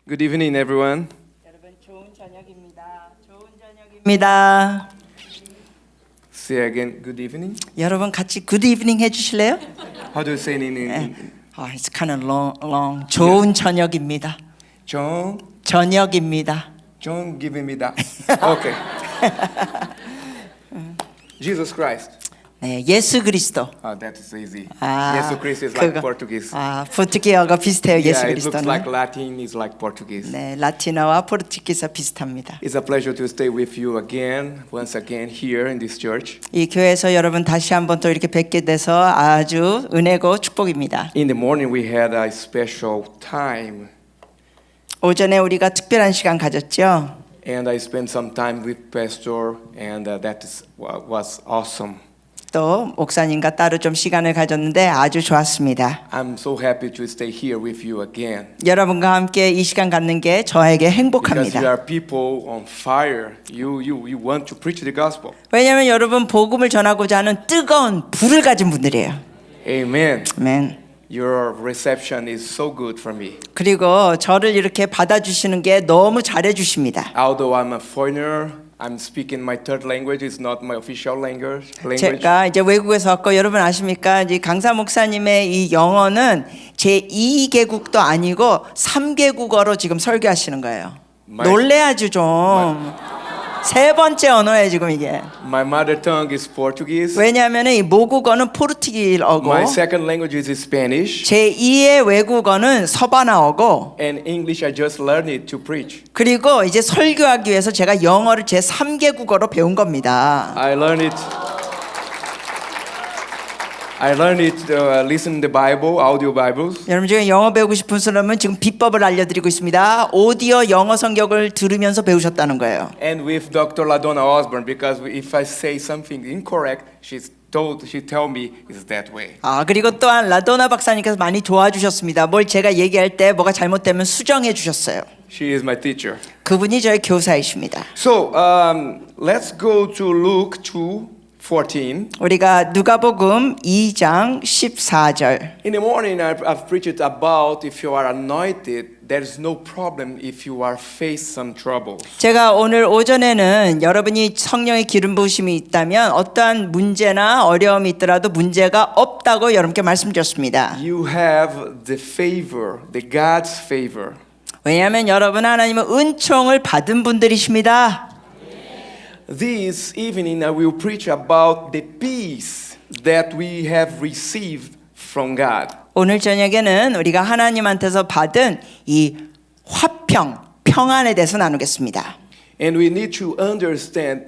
Good evening, everyone. 여러분 좋은 저녁입니다. 좋은 저녁입니다. Say again, good evening. 여러분 같이 good evening 해주실래요? How do you say it in It's kind of long. 좋은 저녁입니다. John? 저녁입니다. John giving me that. Okay. Jesus Christ. 네, 예수 그리스도. That is easy. Jesus Christ is like Portuguese. 포르투기어가 비슷해요. 예수 Yeah, it looks 그리스도는. like Latin, is like Portuguese. 네, 라틴어와 포르투기스 비슷합니다. It's a pleasure to stay with you again, once again here in this church. 이 교회에서 여러분 다시 한번 또 이렇게 뵙게 돼서 아주 은혜고 축복입니다. In the morning we had a special time. 오전에 우리가 특별한 시간 가졌죠. And I spent some time with Pastor, and was awesome. 또 목사님과 따로 좀 시간을 가졌는데 아주 좋았습니다. I'm so happy to stay here with you again. 여러분과 함께 이 시간 갖는 게 저에게 Because 행복합니다. you are people on fire. You want to preach the gospel. 왜냐하면 여러분 복음을 전하고자 하는 뜨거운 불을 가진 분들이에요. Amen. 아멘. Your reception is so good for me. 그리고 저를 이렇게 받아주시는 게 너무 잘해주십니다. Although I'm a foreigner, I'm speaking my third language. It's not my official language. 제가 이제 외국에서 왔고 여러분 아십니까? 이 강사 목사님의 이 영어는 제 2개국도 아니고 3개국어로 지금 설교하시는 거예요. 놀래야죠 좀. 세 번째 언어예요 지금 이게. My mother tongue is Portuguese. 왜냐하면 이 모국어는 포르투기어고 My second language is Spanish. 제 2의 외국어는 서바나어고 And English I just learned it to preach. 그리고 이제 설교하기 위해서 제가 영어를 제 3개국어로 배운 겁니다. I learned it listen the Bible, audio Bibles. 여러분 중에 영어 배우고 싶은 사람은 지금 비법을 알려드리고 있습니다. 오디오 영어 성경을 들으면서 배우셨다는 거예요. And with Dr. LaDonna Osborne, because if I say something incorrect, she tell me it's that way. 그리고 또한 라도나 박사님께서 많이 도와주셨습니다. 뭘 제가 얘기할 때 뭐가 잘못되면 수정해 주셨어요. She is my teacher. 그분이 저의 교사이십니다. So let's go to Luke 2:14. 우리가 누가복음 2장 14절. In the morning, I've preached about if you are anointed, there is no problem if you are face some trouble. 제가 오늘 오전에는 여러분이 성령의 기름 부으심이 있다면 어떠한 문제나 어려움이 있더라도 문제가 없다고 여러분께 말씀드렸습니다. You have the favor, the God's favor. 왜냐하면 여러분 하나님은 은총을 받은 분들이십니다. This evening I will preach about the peace that we have received from God. 오늘 저녁에는 우리가 하나님한테서 받은 이 화평, 평안에 대해서 나누겠습니다. And we need to understand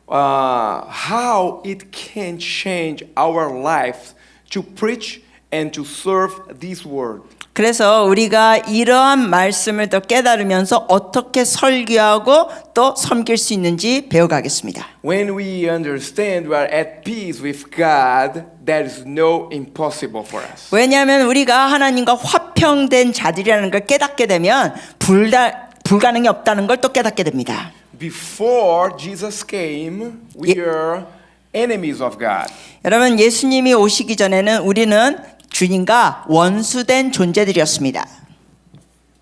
how it can change our lives to preach and to serve this word. 그래서 우리가 이러한 말씀을 더 깨달으면서 어떻게 설교하고 또 섬길 수 있는지 배워가겠습니다. When we understand we are at peace with God, there is no impossible for us. 왜냐하면 우리가 하나님과 화평된 자들이라는 걸 깨닫게 되면 불가능이 없다는 걸 또 깨닫게 됩니다. Before Jesus came, we are enemies of God. 여러분 예수님이 오시기 전에는 우리는 주님과 원수된 존재들이었습니다.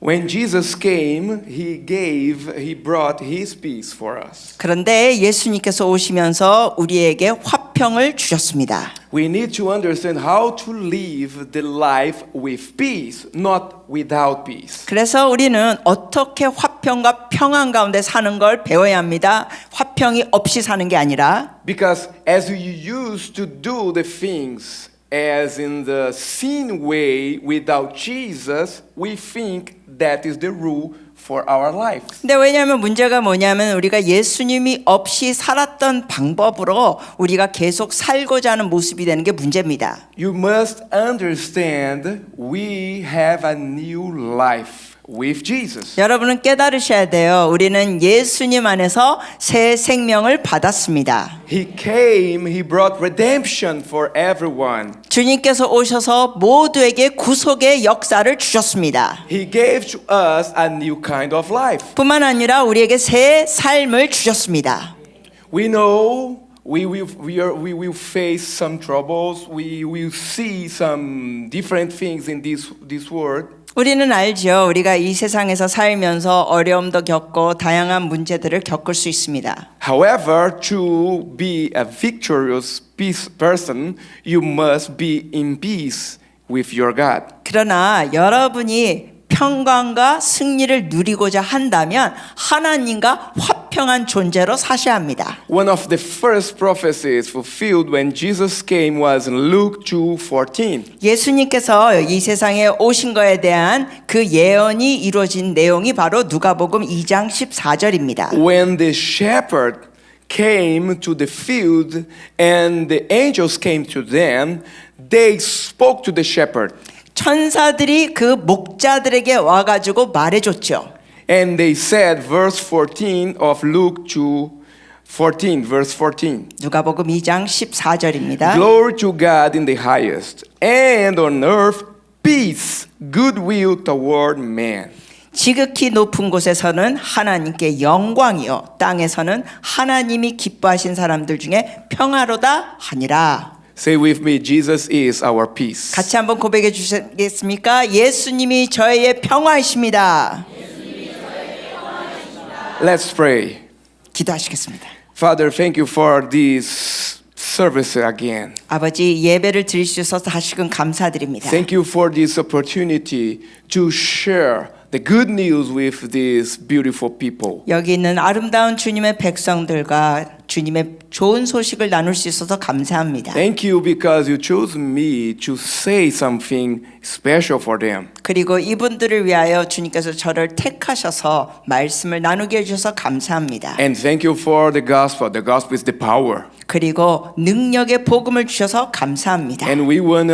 When Jesus came, he brought his peace for us. 그런데 예수님께서 오시면서 우리에게 화평을 주셨습니다. We need to understand how to live the life with peace, not without peace. 그래서 우리는 어떻게 화평과 평안 가운데 사는 걸 배워야 합니다. 화평이 없이 사는 게 아니라 Because as we used to do the things as in the sin way without Jesus, we think that is the rule for our life. 근데 왜냐하면 문제가 뭐냐면 우리가 예수님이 없이 살았던 방법으로 우리가 계속 살고자 하는 모습이 되는 게 문제입니다. You must understand we have a new life with Jesus. 여러분은 깨달으셔야 돼요. 우리는 예수님 안에서 새 생명을 받았습니다. He came, he brought redemption for everyone. 주님께서 오셔서 모두에게 구속의 역사를 주셨습니다. He gave to us a new kind of life. 뿐만 아니라 우리에게 새 삶을 주셨습니다. We know we will face some troubles. We will see some different things in this world. 우리는 알죠. 우리가 이 세상에서 살면서 어려움도 겪고 다양한 문제들을 겪을 수 있습니다. However, to be a victorious peace person, you must be in peace with your God. 그러나 여러분이 평강과 승리를 누리고자 한다면 하나님과 화평한 존재로 사셔야 합니다. One of the first prophecies fulfilled when Jesus came was in Luke 2:14. 예수님께서 이 세상에 오신 거에 대한 그 예언이 이루어진 내용이 바로 누가복음 2장 14절입니다. When the shepherd came to the field and the angels came to them, they spoke to the shepherd. 천사들이 그 목자들에게 와가지고 말해줬죠. And they said, verse 14 of Luke 2:14, verse 14. 누가복음 2장 14절입니다. Glory to God in the highest, and on earth peace, goodwill toward man. 지극히 높은 곳에서는 하나님께 영광이요 땅에서는 하나님이 기뻐하신 사람들 중에 평화로다 하니라. Say with me, Jesus is our peace. 같이 한번 고백해 주시겠습니까? 예수님이 저의 평화이십니다. Let's pray. 기도하시겠습니다. Father, thank you for this service again. 아버지 예배를 드릴 수 있어서 다시금 감사드립니다. Thank you for this opportunity to share the good news with these beautiful people. 여기 있는 아름다운 주님의 백성들과 주님의 좋은 소식을 나눌 수 있어서 감사합니다. Thank you because you chose me to say something special for them. 그리고 이분들을 위하여 주님께서 저를 택하셔서 말씀을 나누게 해주셔서 감사합니다. And thank you for the gospel. The gospel is the power. 그리고 능력의 복음을 주셔서 감사합니다. And when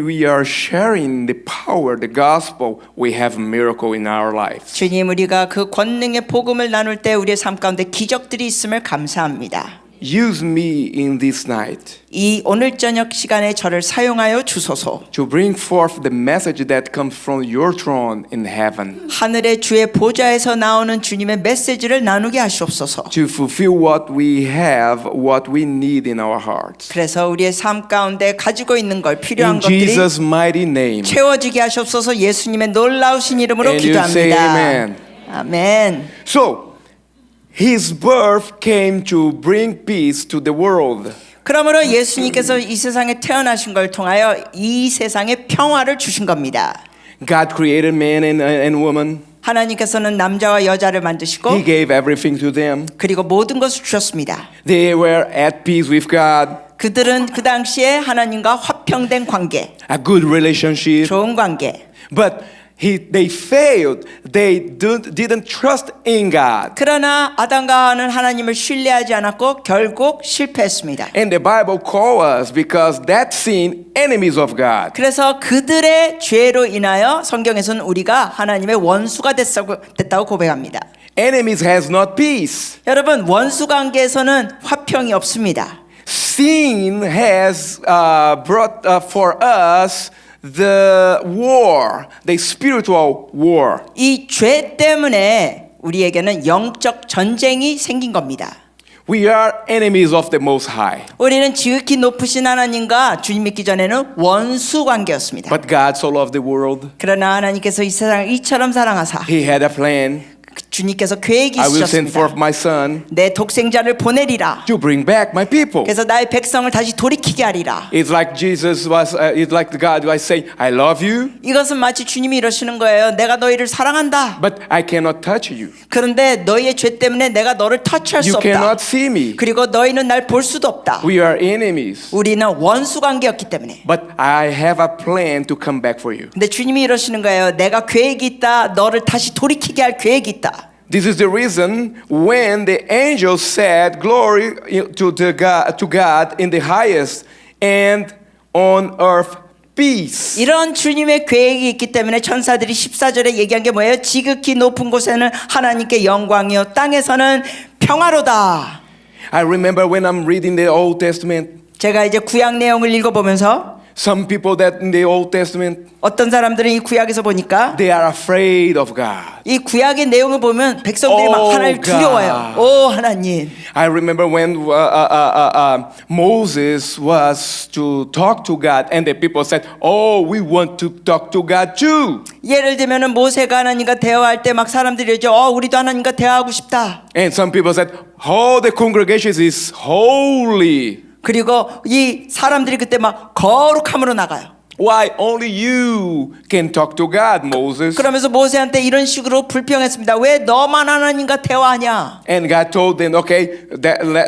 we are sharing the power, the gospel, we have a miracle in our lives. 주님 우리가 그 권능의 복음을 나눌 때 우리의 삶 가운데 기적들이 있음을 감사합니다. Use me in this night 이 오늘 저녁 시간에 저를 사용하여 주소서. to bring forth the message that comes from your throne in heaven, 하늘의 주의 보좌에서 나오는 주님의 메시지를 나누게 하시옵소서. to fulfill what we have, what we need in our hearts. 그래서 우리의 삶 가운데 가지고 있는 걸 필요한 In 것들이 Jesus' mighty name. 채워지게 하시옵소서. 예수님의 놀라우신 이름으로 And you say 기도합니다. amen. 아멘. So, his birth came to bring peace to the world. 그러므로 예수님께서 이 세상에 태어나신 걸 통하여 이 세상에 평화를 주신 겁니다. God created man and woman. 하나님께서는 남자와 여자를 만드시고 He gave everything to them. 그리고 모든 것을 주셨습니다. They were at peace with God, 그들은 그 당시에 하나님과 화평된 관계, a good relationship. 좋은 관계. But they failed. They didn't trust in God. 그러나 아담과 하와는 하나님을 신뢰하지 않았고 결국 실패했습니다. And the Bible calls us because that sin enemies of God. 그래서 그들의 죄로 인하여 성경에서는 우리가 하나님의 원수가 됐다고 고백합니다. Enemies has not peace. 여러분 원수 관계에서는 화평이 없습니다. Sin has brought for us the war, the spiritual war. 이 죄 때문에 우리에게는 영적 전쟁이 생긴 겁니다. We are enemies of the Most High. 우리는 지극히 높으신 하나님과 주님 믿기 전에는 원수 관계였습니다. But God so loved the world. 그러나 하나님께서 이 세상을 이처럼 사랑하사 He had a plan. 주님께서 계획이 I will send 있으셨습니다. forth my son 내 독생자를 보내리라. to bring back my people. 그래서 나의 백성을 다시 돌이키게 하리라. It's like Jesus was, it's like God was saying, I love you, 이것은 마치 주님이 이러시는 거예요. 내가 너희를 사랑한다. but I cannot touch you. 그런데 너희의 죄 때문에 내가 너를 터치할 수 You 없다. cannot see me. 그리고 너희는 날 볼 수도 없다. We are enemies. 우리는 원수 관계였기 때문에. But I have a plan to come back for you. 근데 주님이 이러시는 거예요. 내가 계획이 있다. 너를 다시 돌이키게 할 계획이 있다. This is the reason when the angels said, Glory to God in the highest, and on earth peace. 이런 주님의 계획이 있기 때문에 천사들이 14절에 얘기한 게 뭐예요? 지극히 높은 곳에는 하나님께 영광이요 땅에서는 평화로다. I remember when I'm reading the Old Testament, 제가 이제 구약 내용을 읽어보면서 Some people that in the Old Testament, 어떤 사람들은 이 구약에서 보니까 they are afraid of God. 이 구약의 내용을 보면 백성들이 막 Oh, 하나님을 God. 두려워해요. 오 하나님. I remember when Moses was to talk to God, and the people said, "Oh, we want to talk to God too." 예를 들면은 모세가 하나님과 대화할 때 막 사람들이 이제 우리도 하나님과 대화하고 싶다. And some people said, "Oh, the congregation is holy. 그리고 이 사람들이 그때 막 거룩함으로 나가요. Why only you can talk to God, Moses?" 그러면서 모세한테 이런 식으로 불평했습니다. 왜 너만 하나님과 대화하냐? And God told them, "Okay,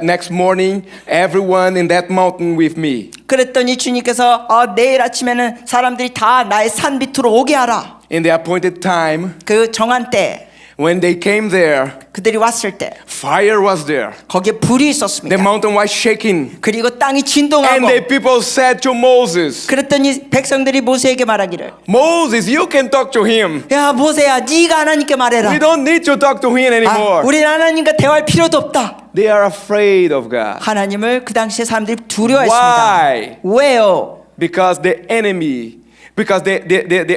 next morning, everyone in that mountain with me." 그랬더니 주님께서 내일 아침에는 사람들이 다 나의 산 밑으로 오게 하라. In the appointed time, 그 정한 때 when they came there, 그들이 왔을 때 fire was there. 거기에 불이 The 있었습니다. mountain was shaking. 그리고 땅이 And 진동하고 the people said to Moses, 그랬더니 백성들이 모세에게 말하기를 "Moses, you can talk to him. 야 모세야 네가 하나님께 말해라. We don't need to talk to him anymore." 우리는 하나님과 대화할 필요도 없다. They are afraid of God. 하나님을 그 당시에 사람들이 두려워했습니다. Why? 왜요? Because the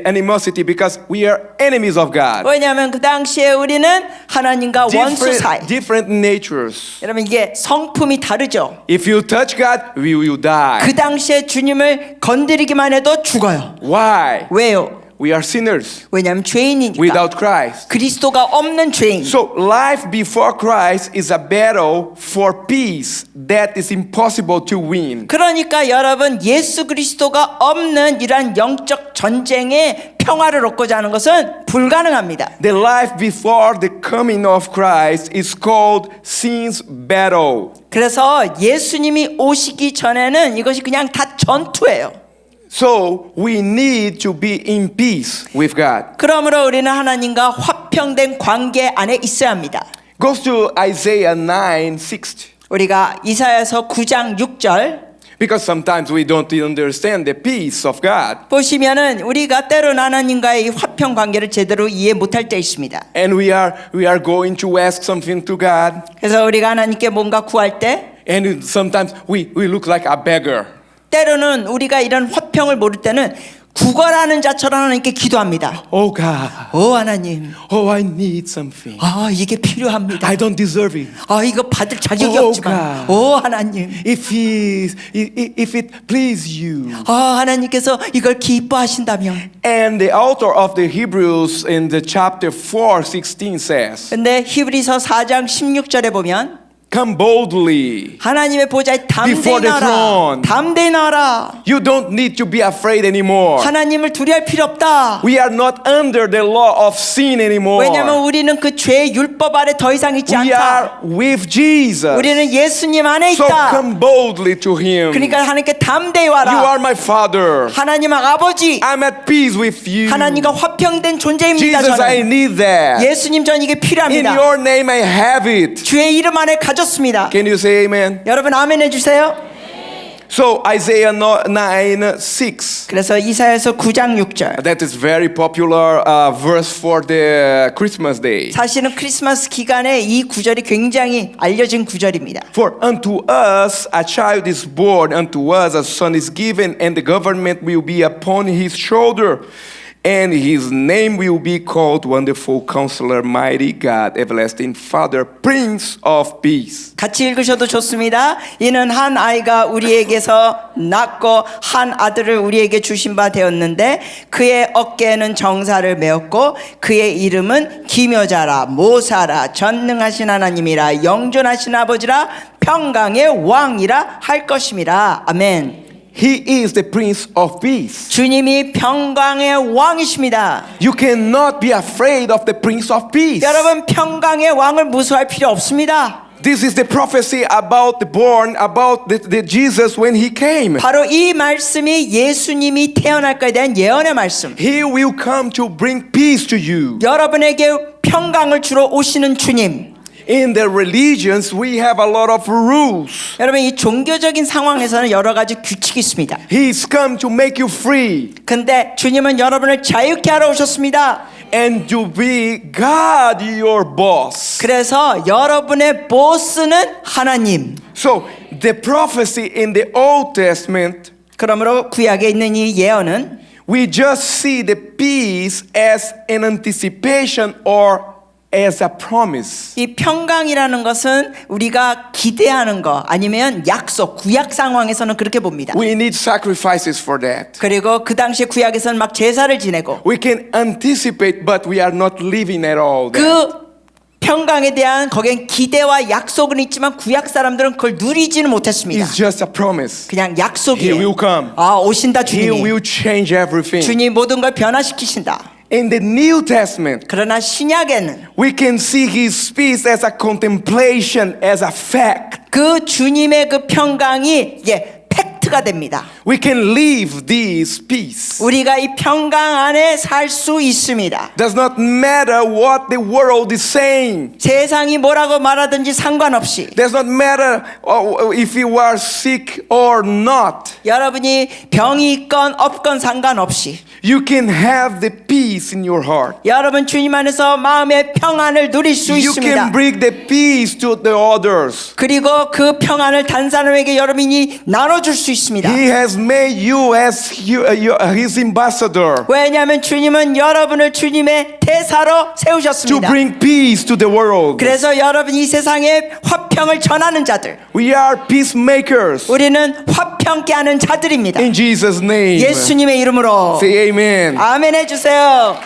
animosity, because we are enemies of God. 왜냐하면 그 당시에 우리는 하나님과 원수 사이. Different natures. 여러분 이게 성품이 다르죠. If you touch God, we will die. 그 당시에 주님을 건드리기만 해도 죽어요. Why? 왜요? We are sinners 왜냐하면 죄인이니까. without Christ. 그리스도가 없는 죄인. So life before Christ is a battle for peace that is impossible to win. 그러니까 여러분 예수 그리스도가 없는 이러한 영적 전쟁에 평화를 얻고자 하는 것은 불가능합니다. The life before the coming of Christ is called sin's battle. 그래서 예수님이 오시기 전에는 이것이 그냥 다 전투예요. So we need to be in peace with God. 그러므로 우리는 하나님과 화평된 관계 안에 있어야 합니다. Goes to Isaiah 9:6. 우리가 이사야서 9장 6절 Because sometimes we don't understand the peace of God. 보시면은 우리가 때로는 하나님과의 이 화평 관계를 제대로 이해 못할 때 있습니다. And we are going to ask something to God. 그래서 우리가 하나님께 뭔가 구할 때 And sometimes we look like a beggar. 때로는 우리가 이런 화평을 모를 때는 구걸하는 자처럼 하나님께 기도합니다. Oh God. 오 하나님, Oh, I need something. 이게 필요합니다. I don't deserve it. 이거 받을 자격이 Oh, 없지만, God. 오 하나님, If it please you. 하나님께서 이걸 기뻐하신다면. And the author of the Hebrews in the chapter 4:16 says, 근데 히브리서 4장 16절에 보면 "Come boldly. 하나님의 보좌에 담대히 Before the 나라, throne. 담대히 나라. You don't need to be afraid anymore. 하나님을 두려워할 필요 없다. We are not under the law of sin anymore. 왜냐하면 우리는 그 죄의 율법 아래 더 이상 있지 We 않다. are with Jesus. 우리는 예수님 안에 So 있다. come boldly to Him. 그러니까 하나님께 담대히 You 와라. are my Father. 하나님 아버지, I'm at peace with you. 하나님과 화평된 존재입니다. Jesus, I 저는 need that. 예수님 전 이게 In 필요합니다. your name I have it. 주의 이름 안에 가졌습니다. Can you say amen? 여러분 아멘 해주세요. So Isaiah 9:6. 그래서 이사야서 9장 6절. That is very popular verse for the Christmas day. 사실은 크리스마스 기간에 이 구절이 굉장히 알려진 구절입니다. For unto us a child is born, unto us a son is given, and the government will be upon his shoulder. And his name will be called Wonderful Counselor, Mighty God, Everlasting Father, Prince of Peace. 같이 읽으셔도 좋습니다. 이는 한 아이가 우리에게서 낳고 한 아들을 우리에게 주신 바 되었는데 그의 어깨에는 정사를 메었고 그의 이름은 기묘자라 모사라 전능하신 하나님이라 영존하신 아버지라 평강의 왕이라 할 것임이라. 아멘. He is the Prince of Peace. 주님이 평강의 왕이십니다. You cannot be afraid of the Prince of Peace. 여러분 평강의 왕을 무서워할 필요 없습니다. This is the prophecy about the Jesus when he came. 바로 이 말씀이 예수님이 태어날 것에 대한 예언의 말씀. He will come to bring peace to you. 여러분에게 평강을 주러 오시는 주님. In the religions, we have a lot of rules. 여러분 이 종교적인 상황에서는 여러 가지 규칙이 있습니다. He's come to make you free 근데 주님은 여러분을 자유케 하러 오셨습니다. and to be God, your boss. 그래서 여러분의 보스는 하나님. So the prophecy in the Old Testament 그러므로 구약에 있는 이 예언은 we just see the peace as an anticipation or as a promise. 이 평강이라는 것은 우리가 기대하는 거 아니면 약속, 구약 상황에서는 그렇게 봅니다. We need sacrifices for that. 그리고 그 당시에 구약에서는 막 제사를 지내고 We can anticipate, but we are not living at all. That. 그 평강에 대한 거기엔 기대와 약속은 있지만 구약 사람들은 그걸 누리지는 못했습니다. It's just a promise. 그냥 약속이에요. He will come. 아, 오신다 He 주님이. will change everything. 주님 모든 걸 변화시키신다. In the New Testament, 그러나 신약에는 we can see His peace as a contemplation, as a fact. 그 주님의 그 평강이 팩트가 됩니다. We can live this peace. 우리가 이 평강 안에 살 수 있습니다. Does not matter what the world is saying. 세상이 뭐라고 말하든지 상관없이 Does not matter if you are sick or not. 여러분이 병이 있건 없건 상관없이 You can have the peace in your heart. 여러분 주님 안에서 마음의 평안을 누릴 수 You 있습니다. can bring the peace to the others. 그리고 그 평안을 다른 사람에게 여러분이 나눠줄 수 있습니다. He has made you as His ambassador 왜냐하면 주님은 여러분을 주님의 대사로 to 세우셨습니다. bring peace to the world. 그래서 여러분이 이 세상에 화평을 전하는 자들, We are peacemakers 우리는 화평케 하는 자들입니다. in Jesus' name. 예수님의 이름으로 Say amen. 아멘 해주세요.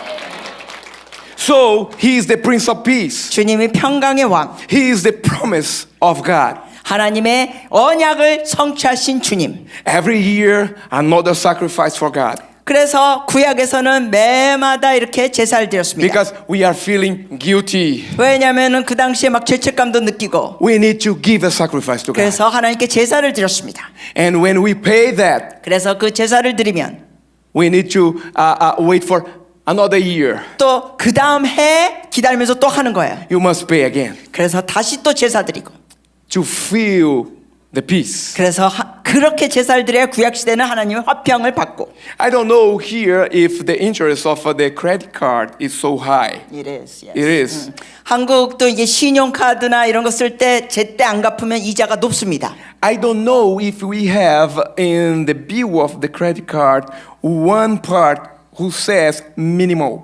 So He is the Prince of Peace. 주님이 평강의 왕, He is the promise of God. 하나님의 언약을 성취하신 주님. Every year, another sacrifice for God. 그래서 구약에서는 매마다 이렇게 제사를 드렸습니다. Because we are feeling guilty. 왜냐하면 그 당시에 막 죄책감도 느끼고 We need to give a sacrifice to God. 그래서 하나님께 제사를 드렸습니다. And when we pay that, 그래서 그 제사를 드리면 we need to wait for another year. 또 그 다음 해 기다리면서 또 하는 거예요. You must pay again 그래서 다시 또 제사 드리고 to feel the peace. 그래서 그렇게 제사를 드려야 구약시대는 하나님의 화평을 받고 I don't know here if the interest of the credit card is so high. It is, yes. It is. 한국도 이게 신용카드나 이런 거 쓸 때 제때 안 갚으면 이자가 높습니다. I don't know if we have in the bill of the credit card one part who says minimal.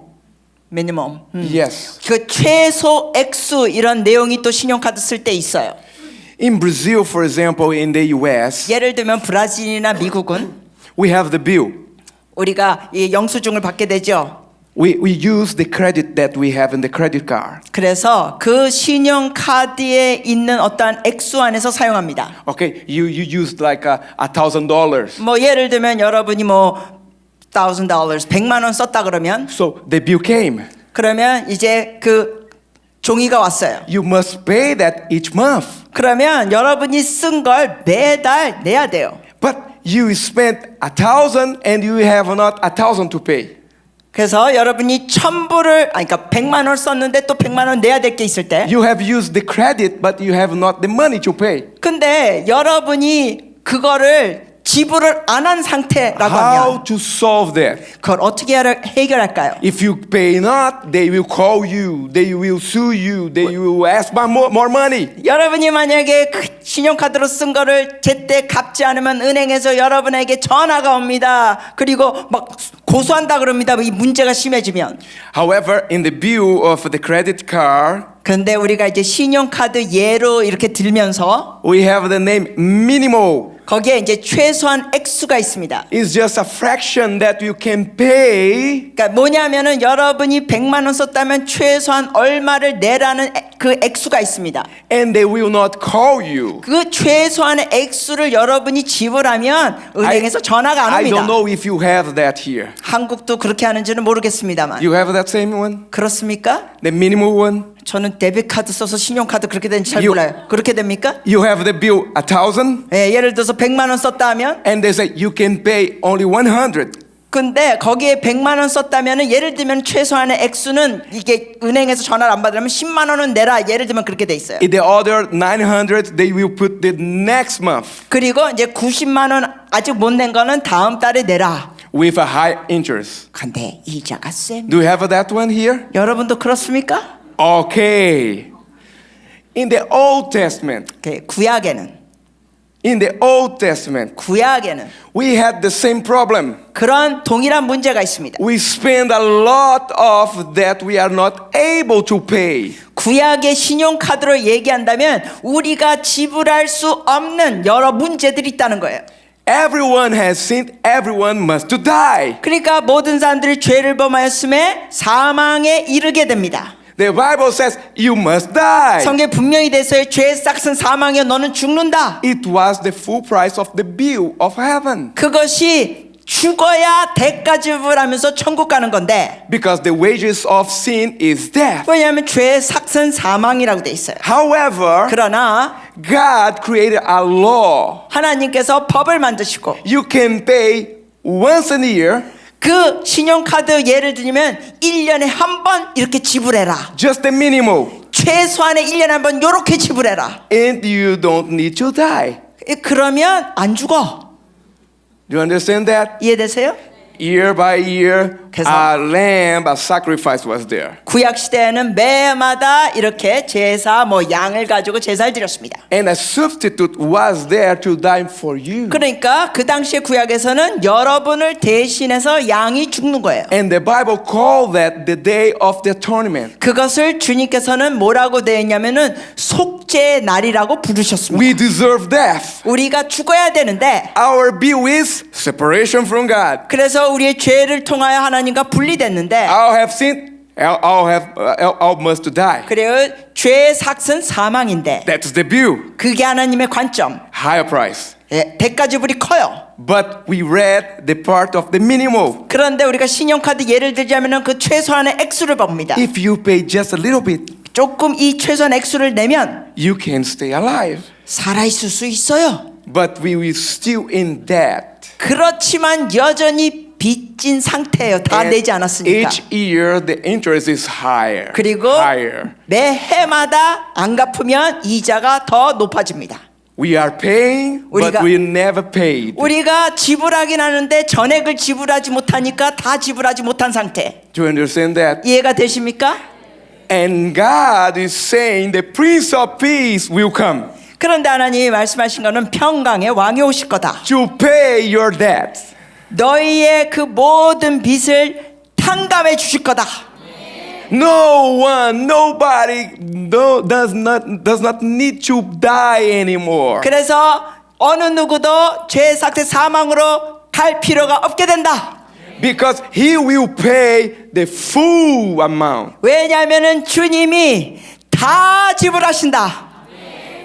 미니멈. Yes. 그 최소 액수 이런 내용이 또 신용카드 쓸 때 있어요. In Brazil, for example, in the US, 예를 들면 브라질이나 미국은 we have the bill. 우리가 이 영수증을 받게 되죠. We use the credit that we have in the credit card. 그래서 그 신용카드에 있는 어떠한 액수 안에서 사용합니다. Okay, you used like $1,000. 뭐 예를 들면 여러분이 뭐 $1,000, 100만 원 썼다 그러면 So the bill came. 그러면 이제 그 종이가 왔어요. You must pay that each month. 그러면 여러분이 쓴 걸 매달 내야 돼요. But you spent 1,000 and you have not 1,000 to pay. 그래서 여러분이 1,000불을 그러니까 100만 원 썼는데 또 100만 원 내야 될 게 있을 때 You have used the credit, but you have not the money to pay. 근데 여러분이 그거를 지불을 안 한 상태라고 How 하면 to solve that? 그걸 어떻게 해결할까요? If you pay not, they will call you, they will sue you, they will ask for more money. 여러분이 만약에 그 신용카드로 쓴 거를 제때 갚지 않으면 은행에서 여러분에게 전화가 옵니다. 그리고 막 고소한다 그럽니다. 이 문제가 심해지면. However, in the bill of the credit card, 그런데 우리가 이제 신용카드 예로 이렇게 들면서 we have the name minimal. 거기에 이제 최소한 액수가 있습니다. It's just a fraction that you can pay. 그러니까 뭐냐면은 여러분이 100만 원 썼다면 최소한 얼마를 내라는 그 액수가 있습니다. And they will not call you. 그 최소한의 액수를 여러분이 지불하면 은행에서 전화가 안 I don't 옵니다. know if you have that here. 한국도 그렇게 하는지는 모르겠습니다만. You have that same one? 그렇습니까? The minimal one? 저는 데비카드 써서 신용카드 그렇게 되는지 잘 You- 몰라요. 그렇게 됩니까? You have the bill 1,000 예, 예를 들어서 100만 원 썼다 하면 and they say you can pay only 100. 근데 거기에 100만 원 썼다면 예를 들면 최소한의 액수는 이게 은행에서 전화를 안 받으면 10만 원은 내라 예를 들면 그렇게 돼 있어요. In the other 900 they will put the next month 그리고 이제 90만 원 아직 못 낸 거는 다음 달에 내라. with a high interest. 근데 이자가 셉니다. Do you have that one here? 여러분도 그렇습니까? Okay. In the Old Testament, 구약에는 In the Old Testament, 구약에는 we had the same problem. 그런 동일한 문제가 있습니다. We spend a lot of that we are not able to pay. 구약의 신용카드로 얘기한다면 우리가 지불할 수 없는 여러 문제들이 있다는 거예요. Everyone has sinned, everyone must to die. 그러니까 모든 사람들이 죄를 범하였음에 사망에 이르게 됩니다. The Bible says you must die. 성경에 분명히 돼서요. 죄의 싹은 사망이여 너는 죽는다. It was the full price of the bill of heaven. 그것이 죽어야 대가 지불하면서 천국 가는 건데 Because the wages of sin is death. 왜냐하면 죄의 삭은 사망이라고 돼 있어요. However, 그러나 God created a law. 하나님께서 법을 만드시고 You can pay once a year, 그 신용카드 예를 들면 1년에 한 번 이렇게 지불해라. just the minimum, 최소한의 1년에 한 번 이렇게 지불해라. and you don't need to die. 그러면 안 죽어. Do you understand that? 이해되세요? Year by year, 그래서- a lamb, a sacrifice was there. 구약 시대에는 매마다 이렇게 제사 양을 가지고 제사를 드렸습니다. And a substitute was there to die for you. 그러니까 그 당시에 구약에서는 여러분을 대신해서 양이 죽는 거예요. And the Bible called that the day of the atonement. 그것을 주님께서는 뭐라고 되어 있냐면은 속죄의 날이라고 부르셨습니다. We deserve death. 우리가 죽어야 되는데 Our bill is separation from God. 그래서 우리의 죄를 통하여 하나님과 분리됐는데 I'll have sinned, I'll must die. 그래요. 죄의 삭은 사망인데 That's the bill. 그게 하나님의 관점. Higher price. 대가 지불이 커요. But we read the part of the minimum. 그런데 우리가 신용카드 예를 들자면은 그 최소한의 액수를 봅니다. If you pay just a little bit, 조금 이 최소한 액수를 내면 you can stay alive. 살아있을 수 있어요. But we will still in debt. 그렇지만 여전히 빚진 상태예요. 다 And 내지 않았으니까. each year the interest is higher. 그리고 higher. 매 해마다 안 갚으면 이자가 더 높아집니다. We are paying, but 우리가- we never paid. 우리가 지불하긴 하는데 전액을 지불하지 못하니까 다 지불하지 못한 상태. Do you understand that? 이해가 되십니까? And God is saying the Prince of Peace will come 그런데 하나님이 말씀하신 거는 평강의 왕이 오실 거다. to pay your debt. 너희의 그 모든 빚을 탕감해 주실 거다. No one, nobody does not need to die anymore. 그래서 어느 누구도 죄 삭대 사망으로 갈 필요가 없게 된다. Because He will pay the full amount. 왜냐하면은 주님이 다 지불하신다.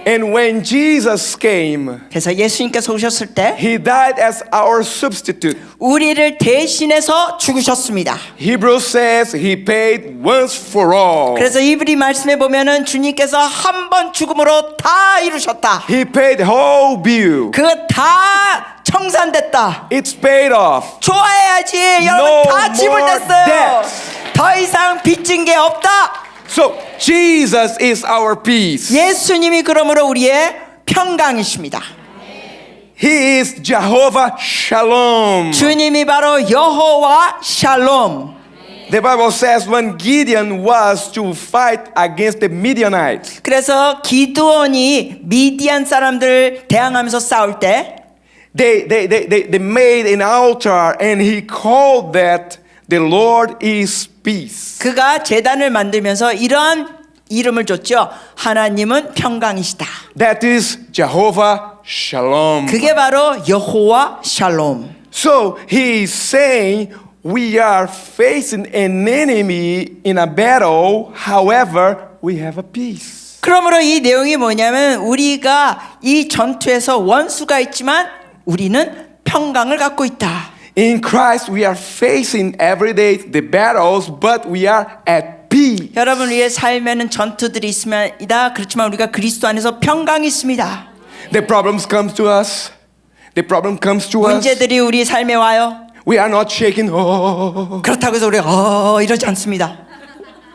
And when Jesus came, 그래서 예수님께서 오셨을 때 He died as our substitute. 우리를 대신해서 죽으셨습니다. Hebrews says He paid once for all. 그래서 이브리 말씀에 보면은 주님께서 한 번 죽음으로 다 이루셨다. He paid the whole bill. 그거 다 청산됐다. It's paid off. 좋아해야지. 여러분 No 다 more 지불됐어요. debts. 더 이상 빚진 게 없다. So Jesus is our peace. 예수님이 그러므로 우리의 평강이십니다. He is Jehovah Shalom. 주님이 바로 여호와 샬롬. The Bible says when Gideon was to fight against the Midianites, 그래서 기드온이 미디안 사람들을 대항하면서 싸울 때 they made an altar and he called that the Lord is peace. 그가 제단을 만들면서 이러한 이름을 줬죠. 하나님은 평강이시다. That is Jehovah Shalom. 그게 바로 여호와 샬롬. So he is saying we are facing an enemy in a battle, however, we have a peace. 그러므로 이 내용이 뭐냐면 우리가 이 전투에서 원수가 있지만 우리는 평강을 갖고 있다. In Christ, we are facing every day the battles, but we are at peace. 여러분 우리의 삶에는 전투들이 있습니다. 그렇지만 우리가 그리스도 안에서 평강이 있습니다. The problems comes to us. The problem comes to us. 문제들이 우리 삶에 와요. We are not shaking. Oh, 그렇다고 해서 우리가 이러지 않습니다.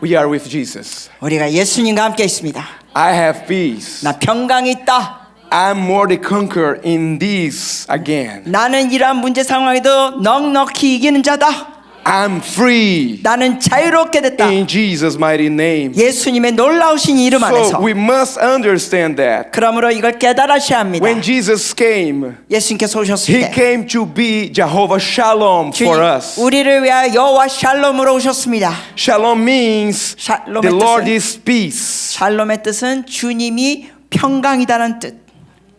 we are with Jesus. 우리가 예수님과 함께 있습니다. I have peace. 나 평강이 있다. I'm more than conqueror in this again. 나는 이러한 문제 상황에도 넉넉히 이기는 자다. I'm free. 나는 자유롭게 됐다. In Jesus' mighty name. 예수님의 놀라우신 이름 So 안에서. we must understand that. 그러므로 이걸 깨달으셔야 합니다. When Jesus came, 예수님께서 오셨을 He 때 came to be Jehovah Shalom for us. 우리를 위하여 여호와 샬롬으로 오셨습니다. Shalom means 샬롬의 the Lord 뜻은 is peace. 샬롬의 뜻은 주님이 평강이다는 뜻.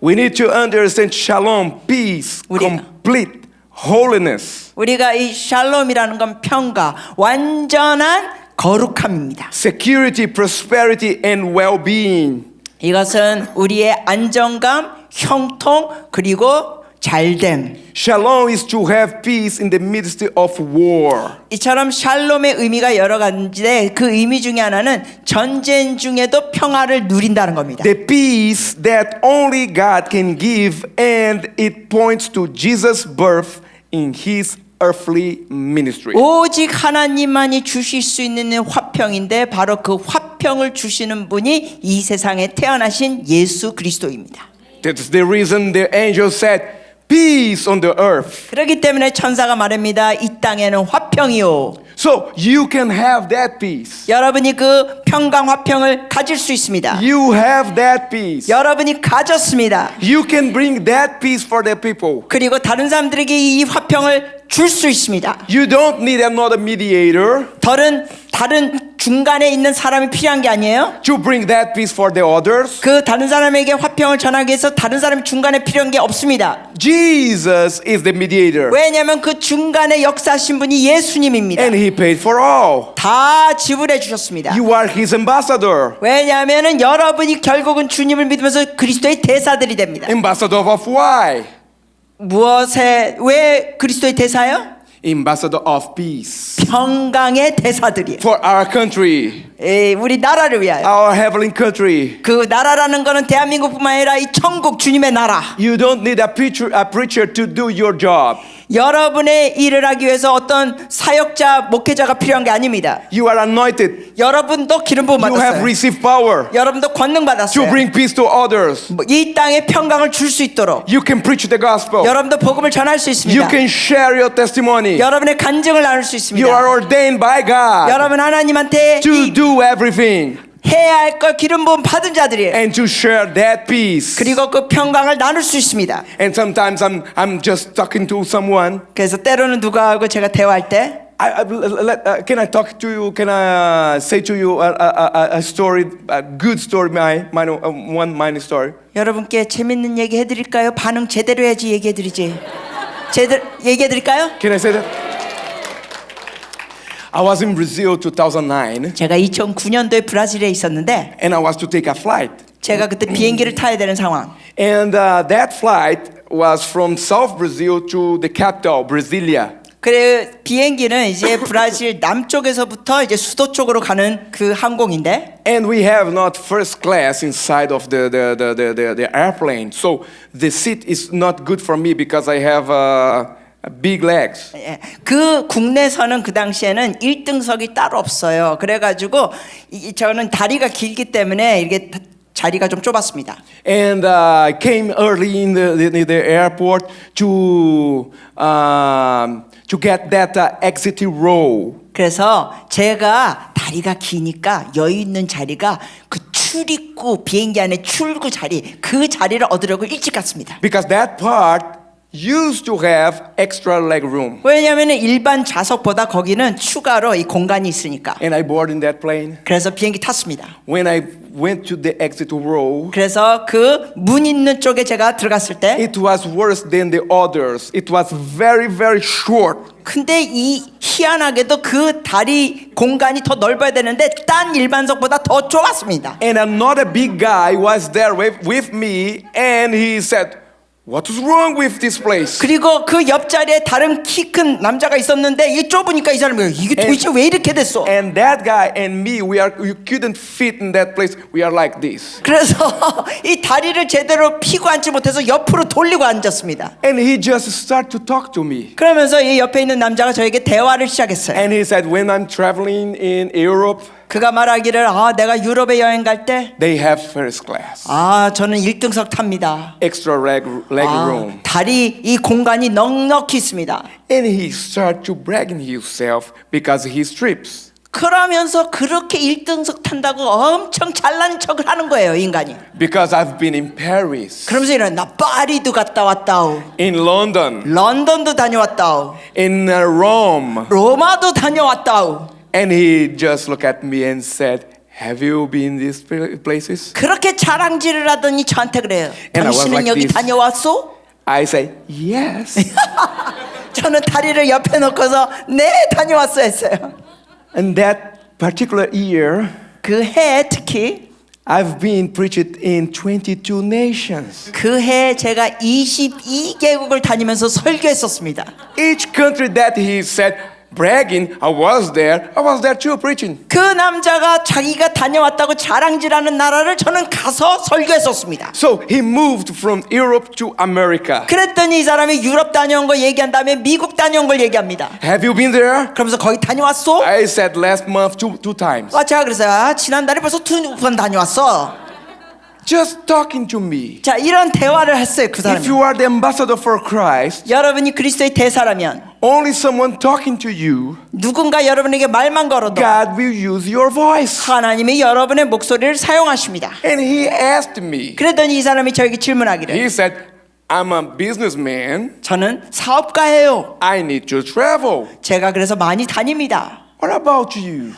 We need to understand Shalom, peace, complete holiness. 우리가 이 샬롬이라는 건 평가, 완전한 거룩함입니다. Security, prosperity, and well-being. 이것은 우리의 안정감, 형통, 그리고 잘됨. Shalom is to have peace in the midst of war. 이처럼 샬롬의 의미가 여러 가지인데 그 의미 중에 하나는 전쟁 중에도 평화를 누린다는 겁니다. The peace that only God can give, and it points to Jesus' birth in His earthly ministry. 오직 하나님만이 주실 수 있는 화평인데 바로 그 화평을 주시는 분이 이 세상에 태어나신 예수 그리스도입니다. That's the reason the angel said, peace on the earth. 그렇기 때문에 천사가 말합니다. 이 땅에는 화평이요. So you can have that peace. 여러분이 그 평강 화평을 가질 수 있습니다. You have that peace. 여러분이 가졌습니다. You can bring that peace for the people. 그리고 다른 사람들에게 이 화평을 줄 수 있습니다. You don't need another mediator 다른 중간에 있는 사람이 필요한 게 아니에요. to bring that peace for the others. 그 다른 사람에게 화평을 전하기 위해서 다른 사람이 중간에 필요한 게 없습니다. Jesus is the mediator. 왜냐하면 그 중간에 역사하신 분이 예수님입니다. And He paid for all. 다 지불해 주셨습니다. You are His ambassador. 왜냐하면 여러분이 결국은 주님을 믿으면서 그리스도의 대사들이 됩니다. Ambassador of why? 왜 그리스도의 대사요? Ambassador of peace. 평강의 대사들이에요. For our country. 우리 나라를 위하여. Our heavenly country. 그 나라라는 거는 대한민국뿐만 아니라 이 천국 주님의 나라. You don't need a preacher to do your job. 여러분의 일을 하기 위해서 어떤 사역자, 목회자가 필요한 게 아닙니다. You are anointed. 여러분도 기름 부음 You have 받았어요. received power 여러분도 권능 to 받았어요. bring peace to others. 이 땅에 평강을 줄 수 있도록 You can preach the gospel. 여러분도 복음을 전할 수 You 있습니다. can share your testimony. 여러분의 간증을 나눌 수 You 있습니다. are ordained by God 여러분 하나님한테 to do everything 해야 할 걸 기름 부음 받은 자들이에요. and to share that peace. 그리고 그 평강을 나눌 수 있습니다. And sometimes I'm just talking to someone. 그래서 때로는 누가하고 제가 대화할 때 Can I talk to you? Can I say to you a story, a good story, one mine story? 여러분께 재밌는 얘기 해드릴까요? 반응 제대로 해야지 얘기해드리지. 제대로 얘기해드릴까요? Can I say that? I was in Brazil 2009 제가 2009년도에 브라질에 있었는데 and I was to take a flight. 제가 그때 비행기를 타야 되는 상황. And that flight was from South Brazil to the capital, Brasilia. 그래 비행기는 이제 브라질 남쪽에서부터 이제 수도 쪽으로 가는 그 항공인데 And we have not first class inside of the airplane. So the seat is not good for me because I have big legs. 그 국내선은 그 당시에는 1등석이 따로 없어요. 그래가지고 저는 다리가 길기 때문에 이게 자리가 좀 좁았습니다. And I came early in the airport to get that exit row. 그래서 제가 다리가 기니까 여유 있는 자리가 그 출입구 비행기 안에 출구 자리 그 자리를 얻으려고 일찍 갔습니다. Because that part used to have extra leg room. 왜냐하면 일반 좌석보다 거기는 추가로 이 공간이 있으니까. And I boarded in that plane. 그래서 비행기 탔습니다. When I went to the exit row, 그래서 그 문 있는 쪽에 제가 들어갔을 때 it was worse than the others. It was very, very short. 근데 이 희한하게도 그 다리 공간이 더 넓어야 되는데 딴 일반석보다 더 좁았습니다. And another big guy was there with me and he said, "What is wrong with this place?" 그리고 그 옆자리에 다른 키 큰 남자가 있었는데 이게 좁으니까 이 사람이 이게 도대체 왜 이렇게 됐어? And that guy and me, we couldn't fit in that place. We are like this. 그래서 이 다리를 제대로 피고 앉지 못해서 옆으로 돌리고 앉았습니다. And he just started to talk to me. 그러면서 이 옆에 있는 남자가 저에게 대화를 시작했어요. And he said, when I'm traveling in Europe, 그가 말하기를 내가 유럽에 여행 갈 때 they have first class, 저는 1등석 탑니다. extra leg room. 다리 이 공간이 넉넉히 있습니다. And he started to bragging himself because he strips. 그러면서 그렇게 1등석 탄다고 엄청 잘난 척을 하는 거예요, 인간이. Because I've been in Paris, 그러면서 이런 나 파리도 갔다 왔다오. in London, 런던도 다녀왔다오. in Rome. 로마도 다녀왔다오. And he just looked at me and said, have you been these places? 그렇게 자랑질을 하더니 저한테 그래요. And I was 당신은 like 여기 this. 다녀왔소? I said, yes. 저는 다리를 옆에 놓고서 네 다녀왔어 했어요. And that particular year, 그 해 특히 I've been preached in 22 nations. 그 해 제가 22개국을 다니면서 설교했었습니다. Each country that he said, bragging, I was there too preaching. 그 남자가 자기가 다녀왔다고 자랑질하는 나라를 저는 가서 설교했었습니다. So he moved from Europe to America. 그랬더니 이 사람이 유럽 다녀온 거 얘기한 다음에 미국 다녀온 걸 얘기합니다. Have you been there? 그러면서 거기 다녀왔어? I said last month two times. 제가 그랬어요. 지난달에 벌써 2번 다녀왔어. Just talking to me. 자, 이런 대화를 했어요, 그 If 사람이. you are the ambassador for Christ, 여러분이 그리스도의 대사라면 only someone talking to you, 누군가 여러분에게 말만 걸어도 God will use your voice. 하나님이 여러분의 목소리를 사용하십니다. And he asked me, 그랬더니 이 사람이 저에게 질문하기를 he said, I'm a businessman. 저는 사업가예요. I need to travel. 제가 그래서 많이 다닙니다. What about you?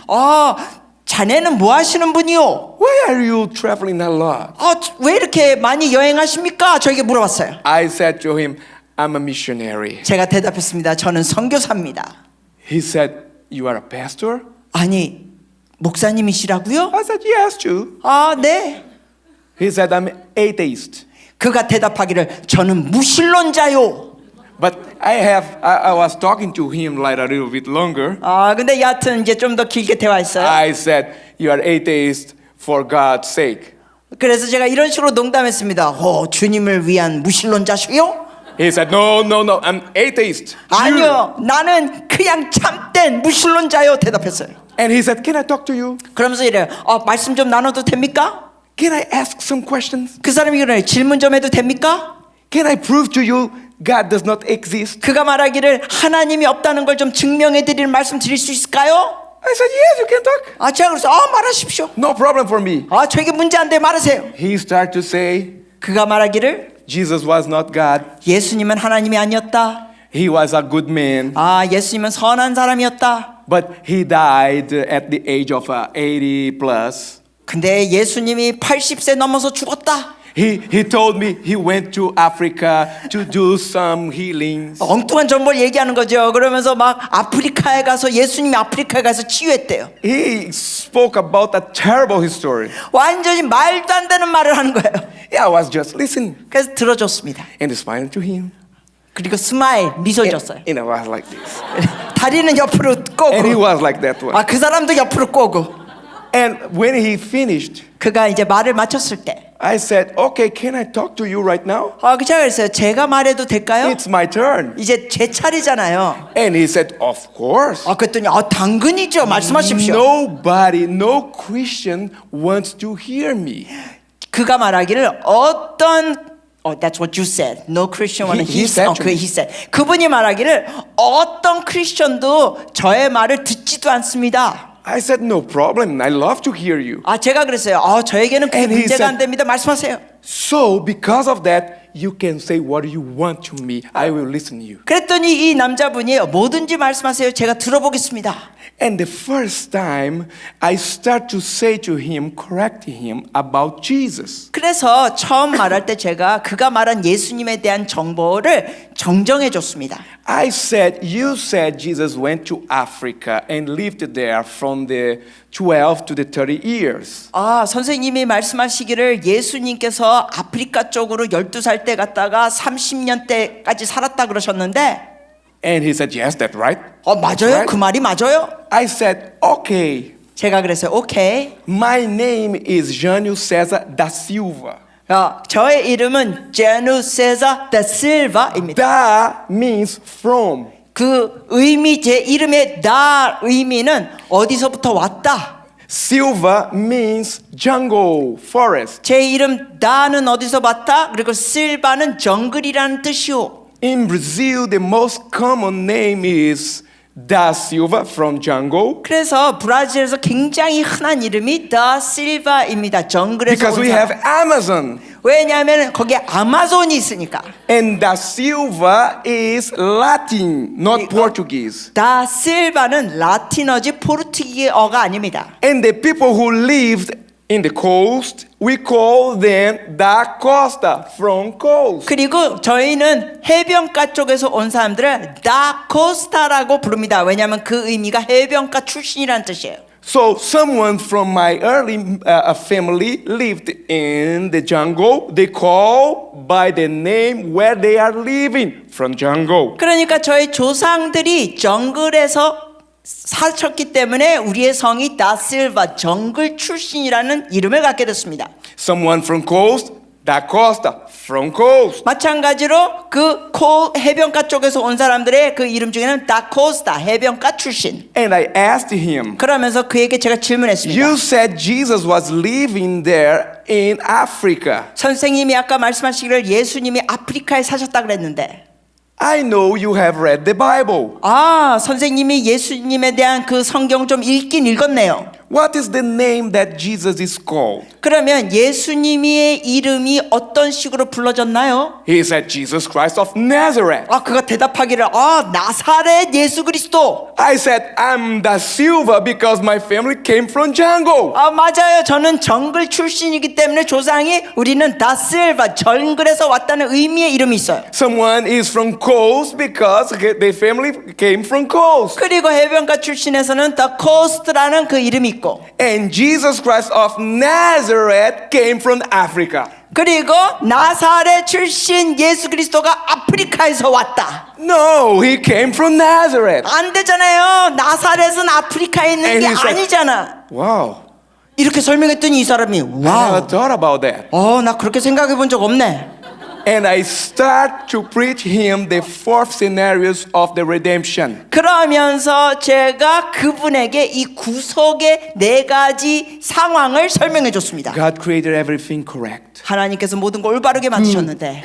자네는 뭐 하시는 분이요? Why are you traveling a lot? 왜 이렇게 많이 여행하십니까? 저에게 물어봤어요. I said to him, I'm a missionary. 제가 대답했습니다. 저는 선교사입니다. He said, you are a pastor? 아니, 목사님이시라고요? I said, yes, too. 네. He said, I'm atheist. 그가 대답하기를 저는 무신론자요. But I was talking to him like a little bit longer. 근데 여하튼 이제 좀 더 길게 대화했어요. I said, you are atheist for God's sake. 그래서 제가 이런 식으로 농담했습니다. 주님을 위한 무신론자시요? He said, no, I'm atheist. 아니요, 나는 그냥 참된 무신론자요. 대답했어요. And he said, can I talk to you? 그러면서 이래요. 말씀 좀 나눠도 됩니까? Can I ask some questions? 그 사람이 그래요. 질문 좀 해도 됩니까? Can I prove to you God does not exist? 그가 말하기를 하나님이 없다는 걸 좀 증명해 드릴 말씀 드릴 수 있을까요? I said, yes, you can talk. 제가 그래서 말하십시오. No problem for me. 저에게 문제 안 돼 말하세요. He started to say, 그가 말하기를 Jesus was not God. 예수님은 하나님이 아니었다. He was a good man. 예수님은 선한 사람이었다. But he died at the age of 80 plus. 근데 예수님이 80세 넘어서 죽었다. He told me he went to Africa to do some healings. 엉뚱한 정보를 얘기하는 거죠. 그러면서 막 아프리카에 가서 예수님이 아프리카에 가서 치유했대요. He spoke about a terrible history. 완전히 말도 안 되는 말을 하는 거예요. Yeah, I was just listening 그래서 들어줬습니다. and smiling to him. 그리고 스마일 미소 줬어요. And I was like this. 다리는 옆으로 And he 꼬고. was like that one. 그 사람도 옆으로 꼬고. And when he finished, 그가 이제 말을 마쳤을 때 I said, okay, can I talk to you right now? 제가 그랬어요. 제가 말해도 될까요? It's my turn. 이제 제 차례잖아요. And he said, of course. 그랬더니 당근이죠. 말씀하십시오. Nobody, no Christian wants to hear me. 그가 말하기를 that's what you said. No Christian wanna He hear. said to me. he said. 그분이 말하기를 어떤 크리스천도 저의 말을 듣지도 않습니다. I said, no problem. I love to hear you. 제가 그랬어요. 저에게는 그게 And he 문제가 said- 안 됩니다. 말씀하세요. So because of that, you can say what you want to me. I will listen to you. 그랬더니 이 남자분이 뭐든지 말씀하세요. 제가 들어보겠습니다. And the first time, I start to say to him, correct him about Jesus. 그래서 처음 말할 때 제가 그가 말한 예수님에 대한 정보를 정정해 줬습니다. I said, you said Jesus went to Africa and lived there from the 12 to the 30 years. 선생님이 말씀하시기를 예수님께서 아프리카 쪽으로 12살 때 갔다가 30년 때까지 살았다 그러셨는데 And he said, yes, that's right. 맞아요? Right? 그 말이 맞아요? I said, okay. 제가 그랬어요. 오케이. My name is Jânio César da Silva. 저의 이름은 제누 세자 다 실바입니다. Da means from. 그 의미 제 이름의 다 의미는 어디서부터 왔다. Silva means jungle, forest. 제 이름 다는 어디서 봤다? 그리고 실바는 정글이라는 뜻이오. In Brazil, the most common name is Da Silva from jungle. 그래서 브라질에서 굉장히 흔한 이름이 다 실바입니다. 정글에서 Because 온 we have 사람. Amazon. 왜냐하면 거기에 아마존이 있으니까. And Da Silva is Latin, not Portuguese. 다 실바는 라틴어지 포르투기어가 아닙니다. And the people who lived in the coast, we call them Da Costa, from coast. 그리고 저희는 해변가 쪽에서 온 사람들을 다 코스타라고 부릅니다. 왜냐하면 그 의미가 해변가 출신이라는 뜻이에요. So someone from my early family lived in the jungle. They call by the name where they are living, from jungle. 그러니까 저희 조상들이 정글에서 사셨기 때문에 우리의 성이 다실바 정글 출신이라는 이름을 갖게 됐습니다. Someone from coast, Da Costa, from coast. 마찬가지로 그 해변가 쪽에서 온 사람들의 그 이름 중에는 다코스타 해변가 출신. And I asked him, 그러면서 그에게 제가 질문했습니다. you said Jesus was living there in Africa. 선생님이 아까 말씀하시기를 예수님이 아프리카에 사셨다 그랬는데 I know you have read the Bible. 아 선생님이 예수님에 대한 그 성경 좀 읽긴 읽었네요. What is the name that Jesus is called? 그러면 예수님의 이름이 어떤 식으로 불러졌나요? He said, Jesus Christ of Nazareth. 아 그가 대답하기를 나사렛 예수 그리스도. I said, I'm Da Silva because my family came from jungle. 아 맞아요. 저는 정글 출신이기 때문에 조상이 우리는 다실바 정글에서 왔다는 의미의 이름이 있어요. Someone is from coast because their family came from coast. 그리고 해변가 출신에서는 더 코스트라는 그 이름이 있고 And Jesus Christ of Nazareth came from Africa. 그리고 나사렛 출신 예수 그리스도가 아프리카에서 왔다. No, he came from Nazareth. 안 되잖아요. 나사렛은 아프리카에 있는 And 게 he said, 아니잖아. Wow, 이렇게 설명했더니 이 사람이 I never 와우. thought about that. 나 그렇게 생각해 본 적 없네. And I start to preach him the 4 scenarios of the redemption. 그러면서 제가 그분에게 이 구속의 4가지 상황을 설명해 줬습니다. God created everything correct. 하나님께서 모든 걸 올바르게 만드셨는데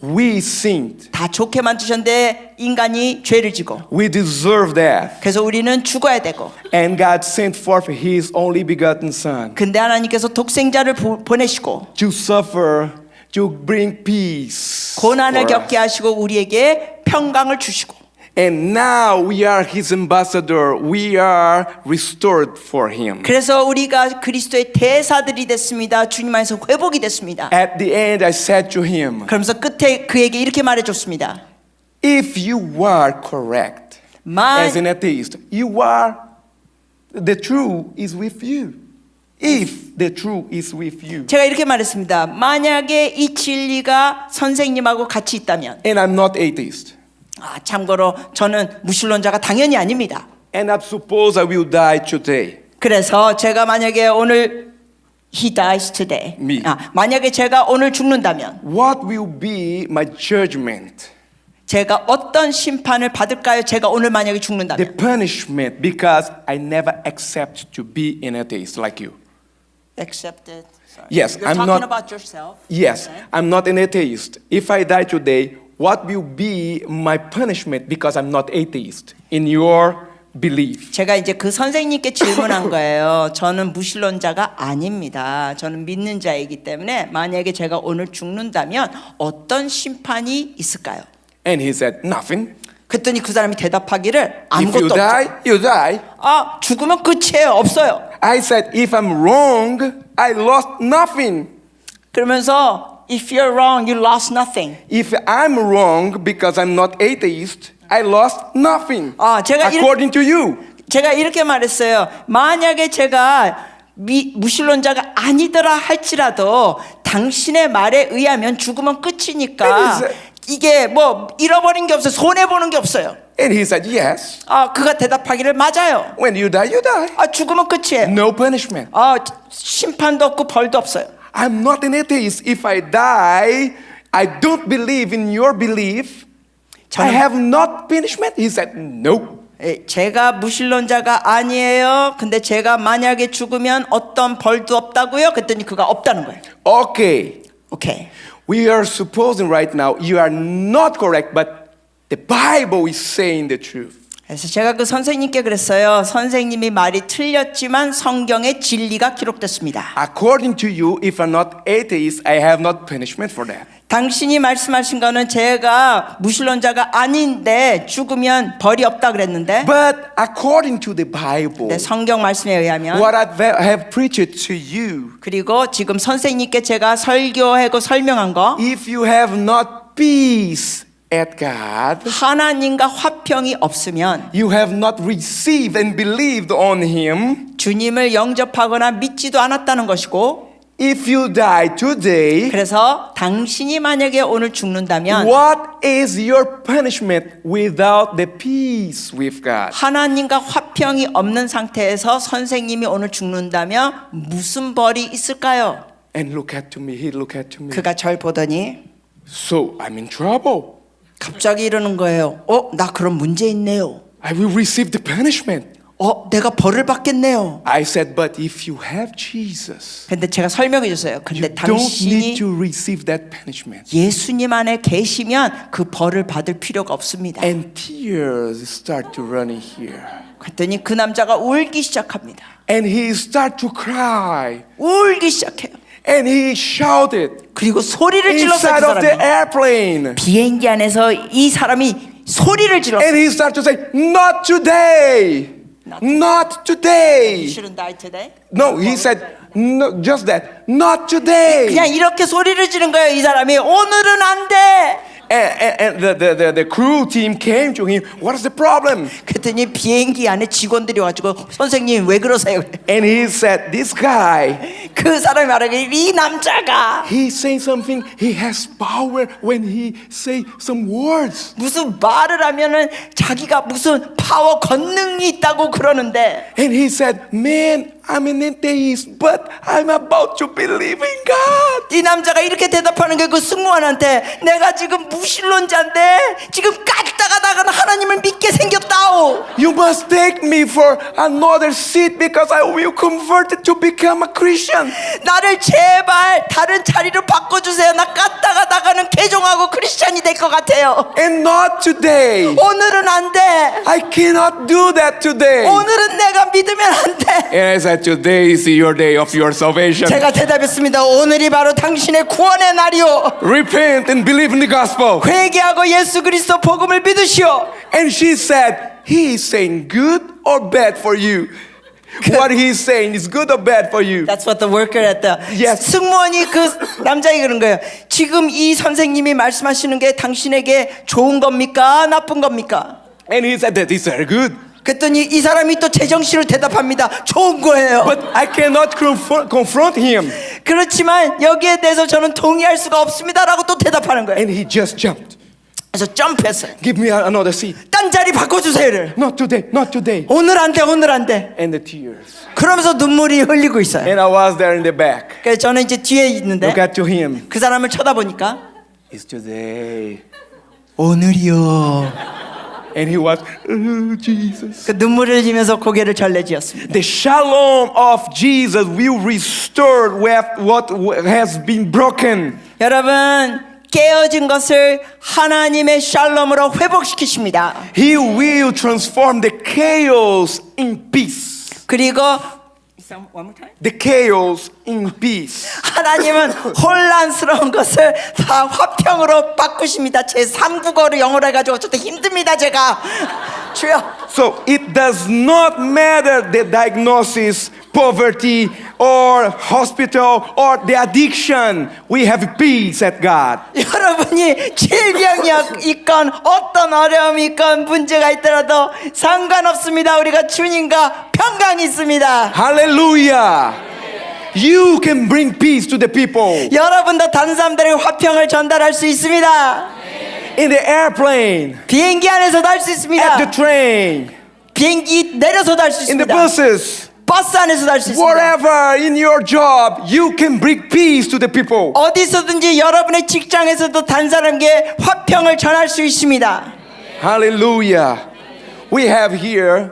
We sinned. 다 좋게 만드셨는데 인간이 죄를 지고 We deserve that. 그래서 우리는 죽어야 되고 And God sent forth his only begotten Son 근데 하나님께서 독생자를 보내시고 to suffer, to bring peace. 고난을 for us. 겪게 하시고 우리에게 평강을 주시고 And now we are his ambassador. We are restored for him. 그래서 우리가 그리스도의 대사들이 됐습니다. 주님 안에서 회복이 됐습니다. At the end, I said to him, 그러면서 끝에 그에게 이렇게 말해줬습니다. if you are correct as an atheist, the truth is with you. If the truth is with you. 제가 이렇게 말했습니다. 만약에 이 진리가 선생님하고 같이 있다면 And I'm not atheist. 참고로 저는 무신론자가 당연히 아닙니다. And I suppose I will die today. 그래서 제가 만약에 오늘 He dies today. Me. 만약에 제가 오늘 죽는다면 What will be my judgment? 제가 어떤 심판을 받을까요? 제가 오늘 만약에 죽는다면 The punishment because I never accept to be an atheist like you. Accepted. Yes, You're I'm talking not. about yourself. Yes, Okay. I'm not an atheist. If I die today, what will be my punishment because I'm not atheist in your belief? 제가 이제 그 선생님께 질문한 거예요. 저는 무신론자가 아닙니다. 저는 믿는 자이기 때문에 만약에 제가 오늘 죽는다면 어떤 심판이 있을까요? And he said, nothing. 그랬더니 그 사람이 대답하기를 If you 아무것도 die, 없죠. you die. 죽으면 끝이에요. 없어요. I said, if I'm wrong, I lost nothing. 그러면서 if you're wrong, you lost nothing. If I'm wrong because I'm not atheist, I lost nothing. 제가 According to you. 제가 이렇게 말했어요. 만약에 제가 무신론자가 아니더라 할지라도 당신의 말에 의하면 죽으면 끝이니까 이게 뭐 잃어버린 게 없어요. 손해 보는 게 없어요. And he said, yes. 그가 대답하기를 맞아요. When you die, you die. 죽으면 끝이에요. No punishment. 심판도 없고 벌도 없어요. I'm not an atheist. If I die, I don't believe in your belief. I have not punishment. He said, no. 제가 무신론자가 아니에요. 근데 제가 만약에 죽으면 어떤 벌도 없다고요? 그랬더니 그가 없다는 거예요. Okay. 오케이. We are supposing right now you are not correct, but the Bible is saying the truth. 그래서 제가 그 선생님께 그랬어요. 선생님이 말이 틀렸지만 성경에 진리가 기록됐습니다. According to you, if I'm not atheist, I have not punishment for that. 당신이 말씀하신 거는 제가 무신론자가 아닌데 죽으면 벌이 없다 그랬는데 But according to the Bible, 네, 성경 말씀에 의하면 what I have preached to you, 그리고 지금 선생님께 제가 설교하고 설명한 거 if you have not peace at God, 하나님과 화평이 없으면 you have not received and believed on Him, 주님을 영접하거나 믿지도 않았다는 것이고 if you die today, 그래서 당신이 만약에 오늘 죽는다면 what is your punishment without the peace with God? 하나님과 화평이 없는 상태에서 선생님이 오늘 죽는다면 무슨 벌이 있을까요? And look at me, he look at me. 그가 절 보더니 So I'm in trouble. 갑자기 이러는 거예요. 나 그럼 문제 있네요. I will receive the punishment. 내가 벌을 받겠네요. I said, but if you have Jesus, 근데 제가 설명해 줬어요. you 근데 don't need 당신이 to receive that punishment. 예수님 안에 계시면 그 벌을 받을 필요가 없습니다. And tears start to run in here. 그랬더니 그 남자가 울기 시작합니다. And he start to cry. 울기 시작해요. And he shouted 그리고 소리를 질렀어요. inside 그 of the 사람이. airplane. 비행기 안에서 이 사람이 소리를 질렀어요. And he start to say, not today. Not today. Shouldn't die today? No, he said, no, just that. Not today. 그냥 이렇게 소리를 지른 거예요. 이 사람이 오늘은 안 돼. And the crew team came to him. What is the problem? 그랬더니 비행기 안에 직원들이 와가지고 선생님 왜 그러세요? And he said, this guy, 그 사람이 말하기를 이 남자가 he say something. He has power when he say some words. 무슨 말을 하면은 자기가 무슨 파워 권능이 있다고 그러는데 And he said, man, I'm an atheist, but I'm about to believe in God. 이 남자가 이렇게 대답하는 게 그 승무원한테 내가 지금 무신론자인데 지금 까딱하다가 하나님을 믿게 생겼다오. You must take me for another seat because I will convert to become a Christian. 나를 제발 다른 자리로 바꿔주세요. 나 까딱하다가는 개종하고 크리스찬이 될 것 같아요. And not today. 오늘은 안 돼. I cannot do that today. 오늘은 내가 믿으면 안 돼. And I said, today is your day of your salvation. 제가 대답했습니다. 오늘이 바로 당신의 구원의 날이요. Repent and believe in the gospel. 회개하고 예수 그리스도 복음을 믿으시오. And she said, he is saying good or bad for you? What he's saying is good or bad for you? That's what the worker at the Yes. 승무원이 그 남자에게 그런 거예요. 지금 이 선생님이 말씀하시는 게 당신에게 좋은 겁니까? 나쁜 겁니까? And he said that it's very good. 그랬더니 이 사람이 또 제정신으로 대답합니다. 좋은 거예요. But I cannot confront him. 그렇지만 여기에 대해서 저는 동의할 수가 없습니다라고 또 대답하는 거예요. And he just jumped. 그래서 점프했어요. Give me another seat. 딴 자리 바꿔주세요를. Not today, not today. 오늘 안 돼, 오늘 안 돼. And the tears. 그러면서 눈물이 흘리고 있어요. And I was there in the back. 그래서 저는 이제 뒤에 있는데 Look at to him. 그 사람을 쳐다보니까 It's today. 오늘이요. And he was, oh, Jesus. 그 눈물을 흘리면서 고개를 절레지었습니다. The shalom of Jesus will restore what has been broken. 여러분 깨어진 것을 하나님의 샬롬으로 회복시키십니다. He will transform the chaos in peace. 그리고 The chaos in peace. 하나님은 혼란스러운 것을 다 화평으로 바꾸십니다. 제 3국어를 영어로 해가지고 좀 힘듭니다 제가. 주여. So it does not matter the diagnosis, poverty, or hospital, or the addiction. We have peace at God. 여러분이 질병이 있건 어떤 어려움이 있건 문제가 있더라도 상관없습니다. 우리가 주님과 평강이 있습니다. Hallelujah. You can bring peace to the people. 여러분도 다른 사람들에게 화평을 전달할 수 있습니다. In the airplane, 비행기 안에서도 할 수 at 있습니다. the train, 비행기 내려서도 할 수 in the 있습니다. buses, 버스 안에서도 할 수 있습니다. wherever in your job, you can bring peace to the people. 어디서든지 여러분의 직장에서도 다른 사람에게 화평을 전할 수 있습니다. Hallelujah. We have here,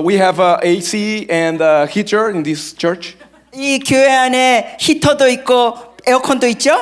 we have AC and heater in this church. 이 교회 안에 히터도 있고 에어컨도 있죠?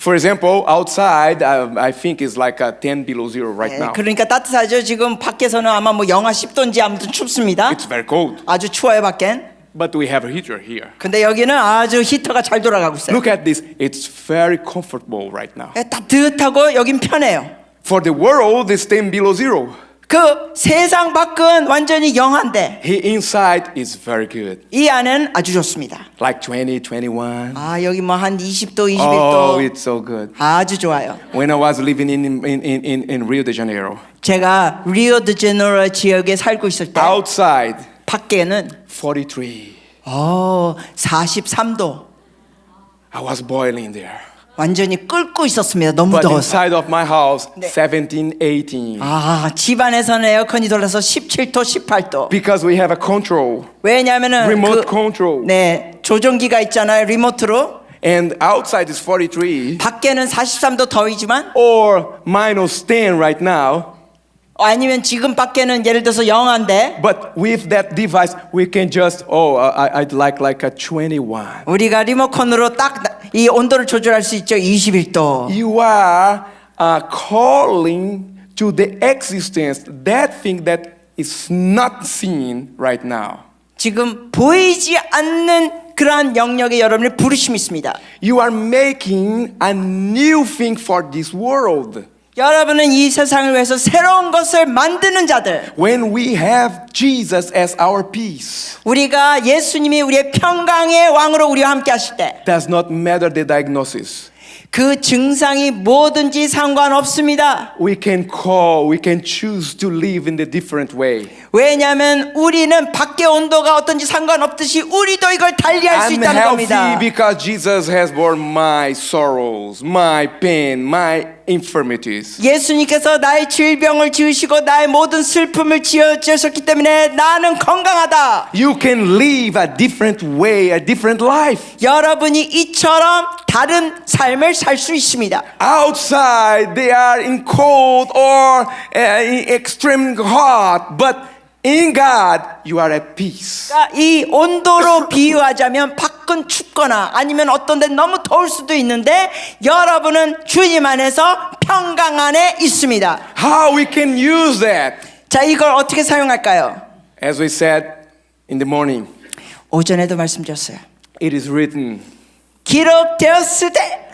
For example, outside, I think it's like 10 below zero right now. 그러니까 따뜻하죠. 지금 밖에서는 아마 뭐 영하 10도인지 아무튼 춥습니다. It's very cold. 아주 추워요 밖엔. But we have a heater here. 근데 여기는 아주 히터가 잘 돌아가고 있어요. Look at this. It's very comfortable right now. 따뜻하고 여긴 편해요. For the world, it's 10 below zero. 그 세상 밖은 완전히 영한데 Inside is very good. 이 안은 아주 좋습니다. Like 20, 21. 아 여기 뭐 한 20도, 21도. Oh, it's so good. 아주 좋아요. When I was living in Rio de Janeiro, 제가 리오데자네이루 지역에 살고 있을 때 outside, 밖에는 43. 43도 I was boiling there. 완전히 끓고 있었습니다. 너무 But 더워서. inside of my house, 네. 17, 18. 아 집안에서는 에어컨이 돌아서 17도, 18도. Because we have a control, 왜냐하면은 remote control. 네 조종기가 있잖아요. 리모트로. And outside is 43 밖에는 43도 더위지만 or minus 10 right now. 아니면 지금 밖에는 예를 들어서 영한데 But with that device, we can just, I'd like a 21. 우리가 리모컨으로 딱 이 온도를 조절할 수 있죠. 21도. You are calling to the existence that thing that is not seen right now. 지금 보이지 않는 그러한 영역에 여러분의 부르심이 있습니다. You are making a new thing for this world. 여러분은 이 세상을 위해서 새로운 것을 만드는 자들. When we have Jesus as our peace, 우리가 예수님이 우리의 평강의 왕으로 우리와 함께 하실 때 does not matter the diagnosis. 그 증상이 뭐든지 상관없습니다. We can choose to live in a different way. 왜냐하면 우리는 밖의 온도가 어떤지 상관없듯이 우리도 이걸 달리할 수 I'm 있다는 healthy 겁니다. because Jesus has borne my sorrows, my pain, my infirmities. 예수님께서 나의 질병을 지으시고 나의 모든 슬픔을 지으셨기 때문에 나는 건강하다. You can live a different way, a different life. 여러분이 이처럼 다른 삶을 살 수 있습니다. Outside they are in cold or in extreme hot, but in God you are at peace. 이 온도로 비유하자면 밖은 춥거나 아니면 어떤 데 너무 더울 수도 있는데 여러분은 주님 안에서 평강 안에 있습니다. How we can use that? 자, 이걸 어떻게 사용할까요? As we said in the morning, 오전에도 말씀드렸어요. it is written, 기록되었으되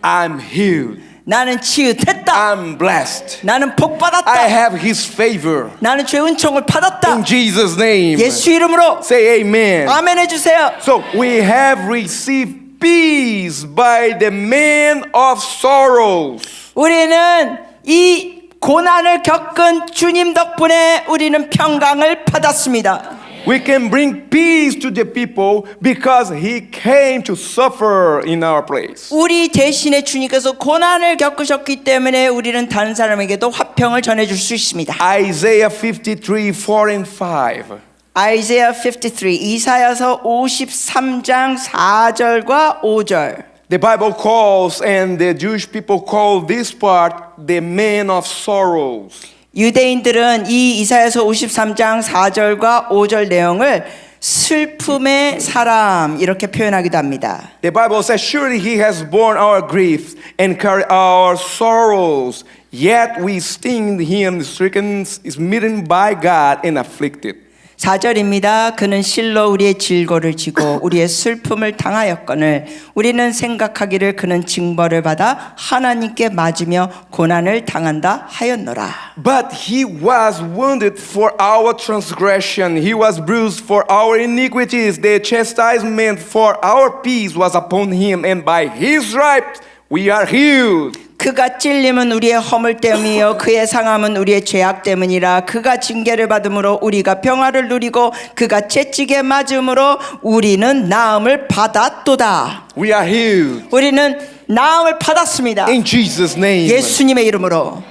I'm healed. 나는 치유됐다. I'm blessed. 나는 복 I 받았다. have his favor. 나는 주의 은총을 받았다. In Jesus' name. 예수 이름으로 Say amen. 아멘 해주세요. So we have received peace by the man of sorrows. 우리는 이 고난을 겪은 주님 덕분에 우리는 평강을 받았습니다. We can bring peace to the people because he came to suffer in our place. 우리 대신에 주님께서 고난을 겪으셨기 때문에 우리는 다른 사람에게도 화평을 전해줄 수 있습니다. Isaiah 53, 4 and 5. Isaiah 53, 이사야서 53장 4절과 5절. The Bible calls and the Jewish people call this part the man of sorrows. 유대인들은 이 이사야서 53장 4절과 5절 내용을 슬픔의 사람 이렇게 표현하기도 합니다. The Bible says, surely he has borne our griefs and carried our sorrows, yet we esteemed him stricken, smitten by God and afflicted. 4절입니다. 그는 실로 우리의 질고를 지고 우리의 슬픔을 당하였거늘 우리는 생각하기를 그는 징벌을 받아 하나님께 맞으며 고난을 당한다 하였노라. But he was wounded for our transgression, he was bruised for our iniquities. The chastisement for our peace was upon him, and by his stripes we are healed. 그가 찔림은 우리의 허물 때문이요 그의 상함은 우리의 죄악 때문이라. 그가 징계를 받음으로 우리가 평화를 누리고 그가 채찍에 맞음으로 우리는 나음을 받았도다. We are healed 우리는 나음을 받았습니다. in Jesus' name. 예수님의 이름으로.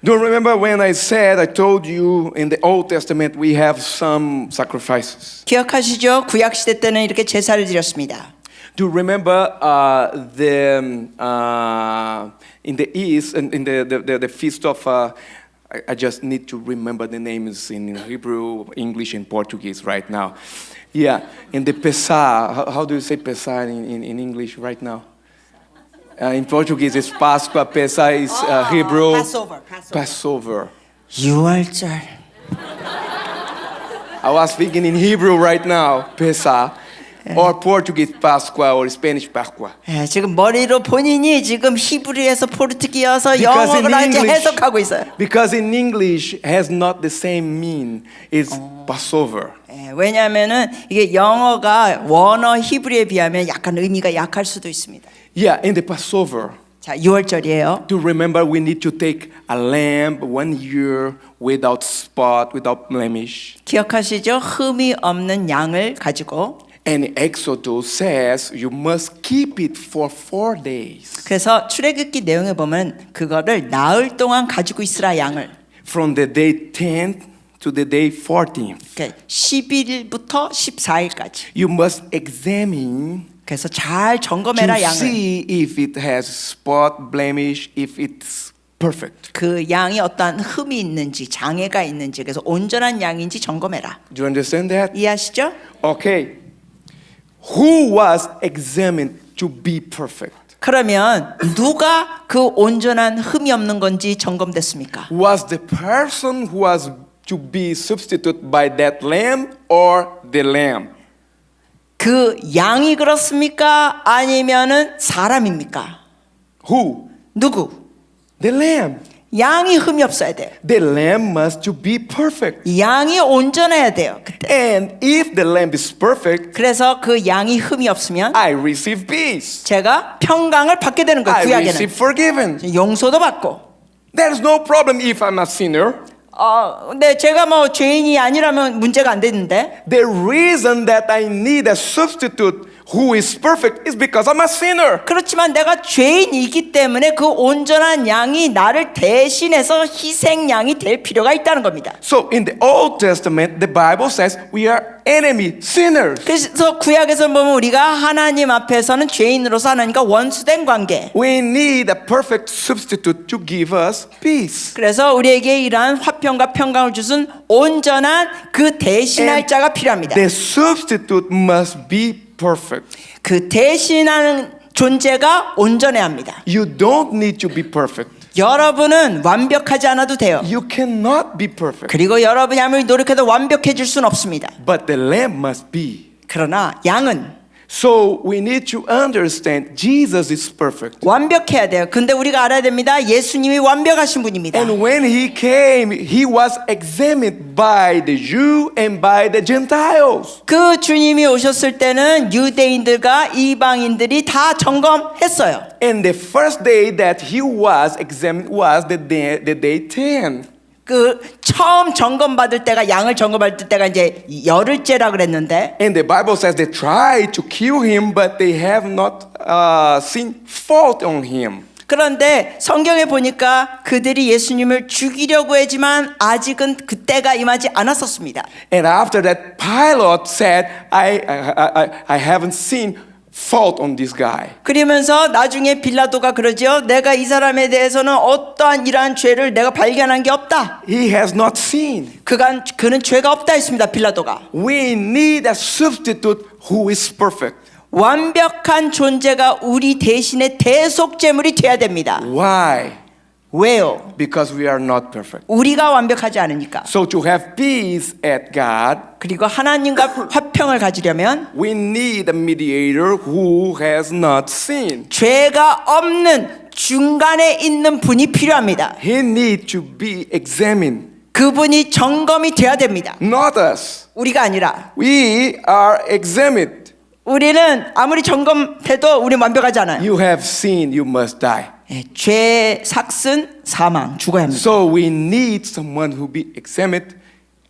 Do you remember when I told you in the Old Testament we have some sacrifices? 기억하시죠? 구약 시대 때는 이렇게 제사를 드렸습니다. Do you remember in the East, in the feast of I just need to remember the names in Hebrew, English, and Portuguese right now. Yeah, and the Pesach, how do you say Pesach in English right now? In Portuguese, it's Pascua. Pesach is Hebrew. Passover. 6월절. I was thinking in Hebrew right now, Pesach, or Portuguese Pascua, or Spanish Pascua. 예, 지금 머리로 본인이 지금 히브리에서 포르투기어서 Because in 영어로 이제 English- 해석하고 있어요. Because in English has not the same mean. It's Passover. 예, 왜냐하면은 이게 영어가 원어 히브리에 비하면 약간 의미가 약할 수도 있습니다. Yeah, in the Passover, 자, 6월절이에요. to remember we need to take a lamb 1 year without spot, without blemish. 기억하시죠? 흠이 없는 양을 가지고. And Exodus says you must keep it for 4 days. 그래서 출애굽기 내용에 보면 그거를 나흘 동안 가지고 있으라 양을. From the day 10th to the day 14th. 그러니까 10일부터 14일까지. You must examine 그래서 잘 to 점검해라 양을. see if it has spot, blemish, if it's perfect. 그 양이 어떠한 흠이 있는지 장애가 있는지 그래서 온전한 양인지 점검해라. Do you understand that? 이해하시죠? Okay. Who was examined to be perfect? 그러면 누가 그 온전한 흠이 없는 건지 점검됐습니까? Was the person who was to be substituted by that lamb or the lamb? 그 양이 그렇습니까? 아니면은 사람입니까? Who? 누구? The lamb. 양이 흠이 없어야 돼요. The lamb must to be perfect. 양이 온전해야 돼요. 그때. And if the lamb is perfect, 그래서 그 양이 흠이 없으면 I receive peace. 제가 평강을 받게 되는 거예요. I 구약에는 receive forgiven. 용서도 받고. There's no problem if I'm a sinner. 근데 제가 뭐 죄인이 아니라면 문제가 안 되는데 The reason that I need a substitute who is perfect is because I'm a sinner. 그렇지만 내가 죄인이기 때문에 그 온전한 양이 나를 대신해서 희생양이 될 필요가 있다는 겁니다. So in the Old Testament, the Bible says we are enemy sinners. 그래서 구약에서 보면 우리가 하나님 앞에서는 죄인으로서 하나님과 원수된 관계. We need a perfect substitute to give us peace. 그래서 우리에게 이러한 화평과 평강을 주신 온전한 그 대신할 자가 필요합니다. The substitute must be perfect. 그 대신하는 존재가 온전해야 합니다. You don't need to be perfect. 여러분은 완벽하지 않아도 돼요. You cannot be perfect. 그리고 여러분이 아무리 노력해도 완벽해질 수는 없습니다. But the lamb must be. 그러나 양은 So we need to understand Jesus is perfect. 완벽해야 돼요. 근데 우리가 알아야 됩니다. 예수님이 완벽하신 분입니다. And when he came, he was examined by the Jew and by the Gentiles. 그 주님이 오셨을 때는 유대인들과 이방인들이 다 점검했어요. And the first day that he was examined was the day 10. 그 처음 점검받을 때가 양을 점검받을 때가 이제 열흘째라 그랬는데 And the Bible says they tried to kill him, but they have not seen fault on him. 그런데 성경에 보니까 그들이 예수님을 죽이려고 했지만 아직은 그때가 임하지 않았었습니다. And after that, Pilate said, I haven't seen fault on this guy. 그러면서 나중에 빌라도가 그러죠. 내가 이 사람에 대해서는 어떠한 이러한 죄를 내가 발견한 게 없다. He has not seen. 그는 죄가 없다 했습니다. 빌라도가. We need a substitute who is perfect. 완벽한 존재가 우리 대신에 대속제물이 돼야 됩니다. Why? 왜요? Because we are not perfect. 우리가 완벽하지 않으니까. So to have peace at God, 그리고 하나님과 화평을 가지려면 we need a mediator who has not sinned. 죄가 없는 중간에 있는 분이 필요합니다. He needs to be examined. 그분이 점검이 돼야 됩니다. Not us. 우리가 아니라. We are examined. 우리는 아무리 점검해도 우리 완벽하지 않아요. You have sinned, you must die. 죄 삭슨 사망 죽어야 합니다. So we need someone who be examined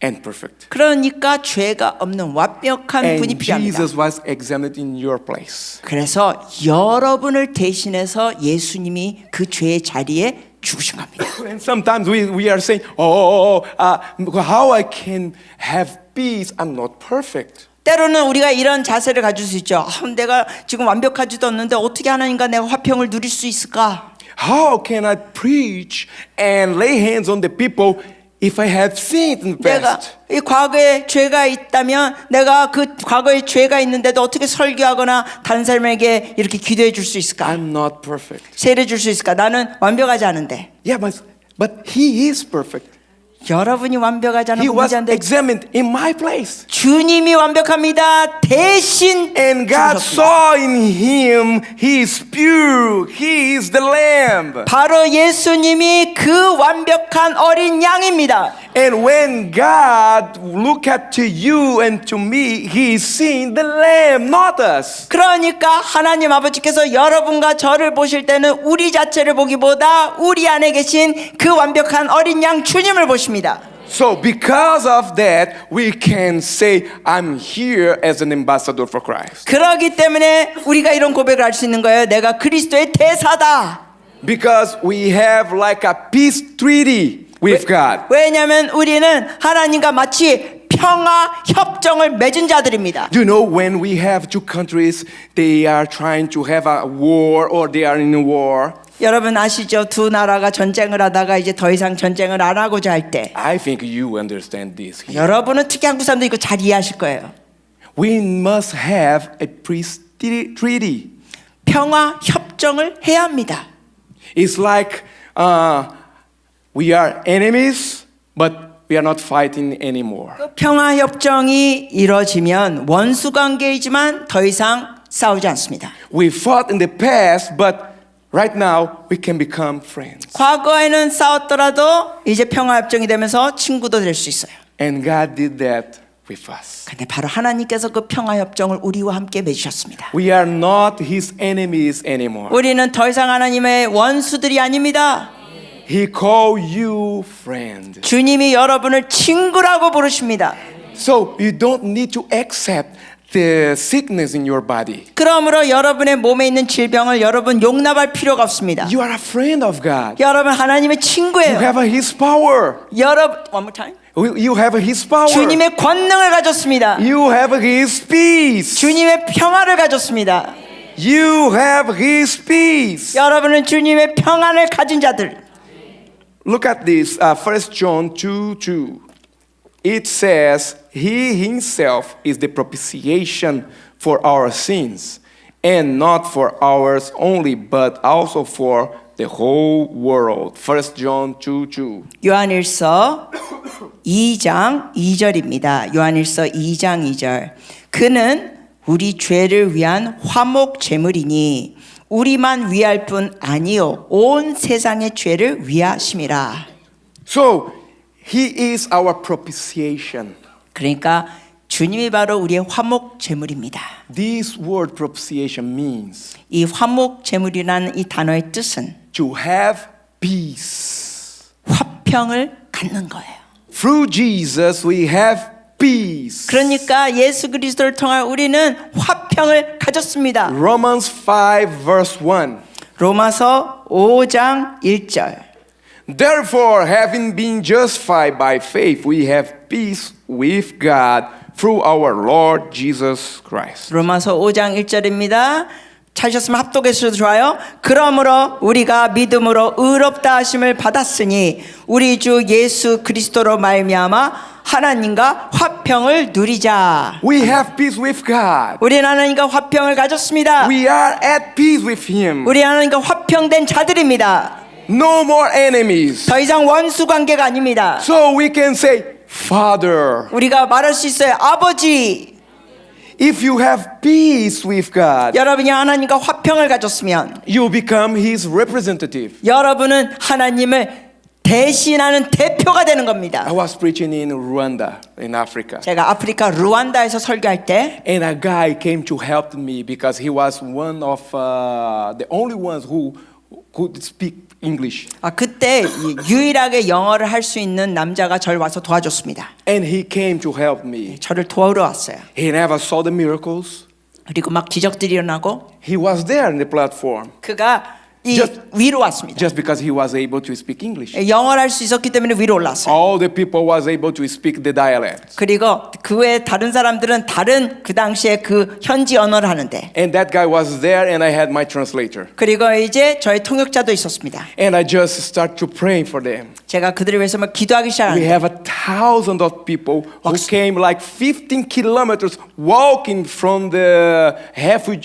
and perfect. 그러니까 죄가 없는 완벽한 분이 And 필요합니다. Jesus was examined in your place. 그래서 여러분을 대신해서 예수님이 그 죄의 자리에 죽으신 겁니다. And sometimes we are saying, how I can have peace? I'm not perfect. 때로는 우리가 이런 자세를 가질 수 있죠. 내가 지금 완벽하지도 않는데 어떻게 하나님과 내가 화평을 누릴 수 있을까? How can I preach and lay hands on the people if I have sinned in the 내가 past? 이 과거에 죄가 있다면 내가 그 과거에 죄가 있는데도 어떻게 설교하거나 다른 사람에게 이렇게 기도해 줄 수 있을까? I'm not perfect. 세례 줄 수 있을까? 나는 완벽하지 않은데. Yeah, but he is perfect. 여러분이 완벽하지 않은 He was 문제인데 examined in my place. 주님이 완벽합니다. 대신 And God 죽으셨습니다. saw in him, he is pure, he is the lamb. 바로 예수님이 그 완벽한 어린 양입니다. And when God look at to you and to me, he is seeing the lamb, not us. 그러니까 하나님 아버지께서 여러분과 저를 보실 때는 우리 자체를 보기보다 우리 안에 계신 그 완벽한 어린 양 주님을 보십니다. So because of that, we can say, I'm here as an ambassador for Christ. 그러기 때문에 우리가 이런 고백을 할 수 있는 거예요. 내가 그리스도의 대사다. Because we have like a peace treaty with God. 왜냐하면 우리는 하나님과 마치 평화 협정을 맺은 자들입니다. You know, when we have two countries, they are trying to have a war or they are in a war. 여러분 아시죠? 두 나라가 전쟁을 하다가 이제 더 이상 전쟁을 안 하고자 할 때 I think you understand this. here. 여러분은 특히 한국 사람도 이거 잘 이해하실 거예요. We must have a peace treaty. 평화 협정을 해야 합니다. It's like we are enemies, but we are not fighting anymore. 그 평화 협정이 이루어지면 원수 관계이지만 더 이상 싸우지 않습니다. We fought in the past, but right now we can become friends. 과거에는 싸웠더라도 이제 평화 협정이 되면서 친구도 될 수 있어요. And God did that with us. 근데 바로 하나님께서 그 평화 협정을 우리와 함께 맺으셨습니다. We are not his enemies anymore. 우리는 더 이상 하나님의 원수들이 아닙니다. He called you friend. 주님이 여러분을 친구라고 부르십니다. So you don't need to accept the sickness in your body. 그러므로 여러분의 몸에 있는 질병을 여러분 용납할 필요가 없습니다. You are a friend of God. 여러분 하나님의 You 친구예요. have his power. 여러분 one more time. You have his power. 주님의 권능을 가졌습니다. You have his peace. 주님의 평화를 가졌습니다. You have his peace. 여러분은 주님의 평안을 가진 자들. Look at this, 1 John 2:2. It says, He himself is the propitiation for our sins, and not for ours only, but also for the whole world. 1 John 2:2. 요한일서 2장 2절입니다. 요한일서 2장 2절. 그는 우리 죄를 위한 화목 제물이니 우리만 위할 뿐 아니요 온 세상의 죄를 위하심이라. So, He is our propitiation. 그러니까 주님이 바로 우리의 화목 제물입니다. This word propitiation means 이 화목 제물이라는 이 단어의 뜻은 to have peace. 화평을 갖는 거예요. Through Jesus, we have peace. 그러니까 예수 그리스도를 통해 우리는 화평을 가졌습니다. Romans 5 verse 1. 로마서 5장 1절. Therefore, having been justified by faith, we have peace with God through our Lord Jesus Christ. 로마서 5장 1절입니다. 찾으셨으면 합독해주셔도 좋아요. 그러므로 우리가 믿음으로 의롭다 하심을 받았으니 우리 주 예수 그리스도로 말미암아 하나님과 화평을 누리자. We have peace with God. 우리 하나님과 화평을 가졌습니다. We are at peace with Him. 우리 하나님과 화평된 자들입니다. No more enemies. 더 이상 원수 관계가 아닙니다. So we can say, Father. 우리가 말할 수 있어요. 아버지. If you have peace with God, 여러분이 하나님과 화평을 가졌으면 you become His representative. 여러분은 하나님을 대신하는 대표가 되는 겁니다. I was preaching in Rwanda, in Africa. 제가 아프리카 루안다에서 설교할 때 And a guy came to help me because he was one of the only ones who could speak English. 그때 유일하게 영어를 할 수 있는 남자가 저를 와서 도와줬습니다. And he came to help me. 저를 도우러 왔어요. He never saw the miracles. 그리고 막 기적들이 일어나고 He was there in the platform. 그가 위로 왔습니다. just because he was able to speak English. 영어를 할 수 있었기 때문에 위로 올랐어요. All the people was able to speak the dialect. 그리고 그 외에 다른 사람들은 다른 그 당시에 그 현지 언어를 하는데 And that guy was there and I had my translator. 그리고 이제 저희 통역자도 있었습니다. And I just start to pray for them. 제가 그들을 위해서 막 기도하기 We 시작하는데 have 1,000 of people who came like 15 kilometers walking from the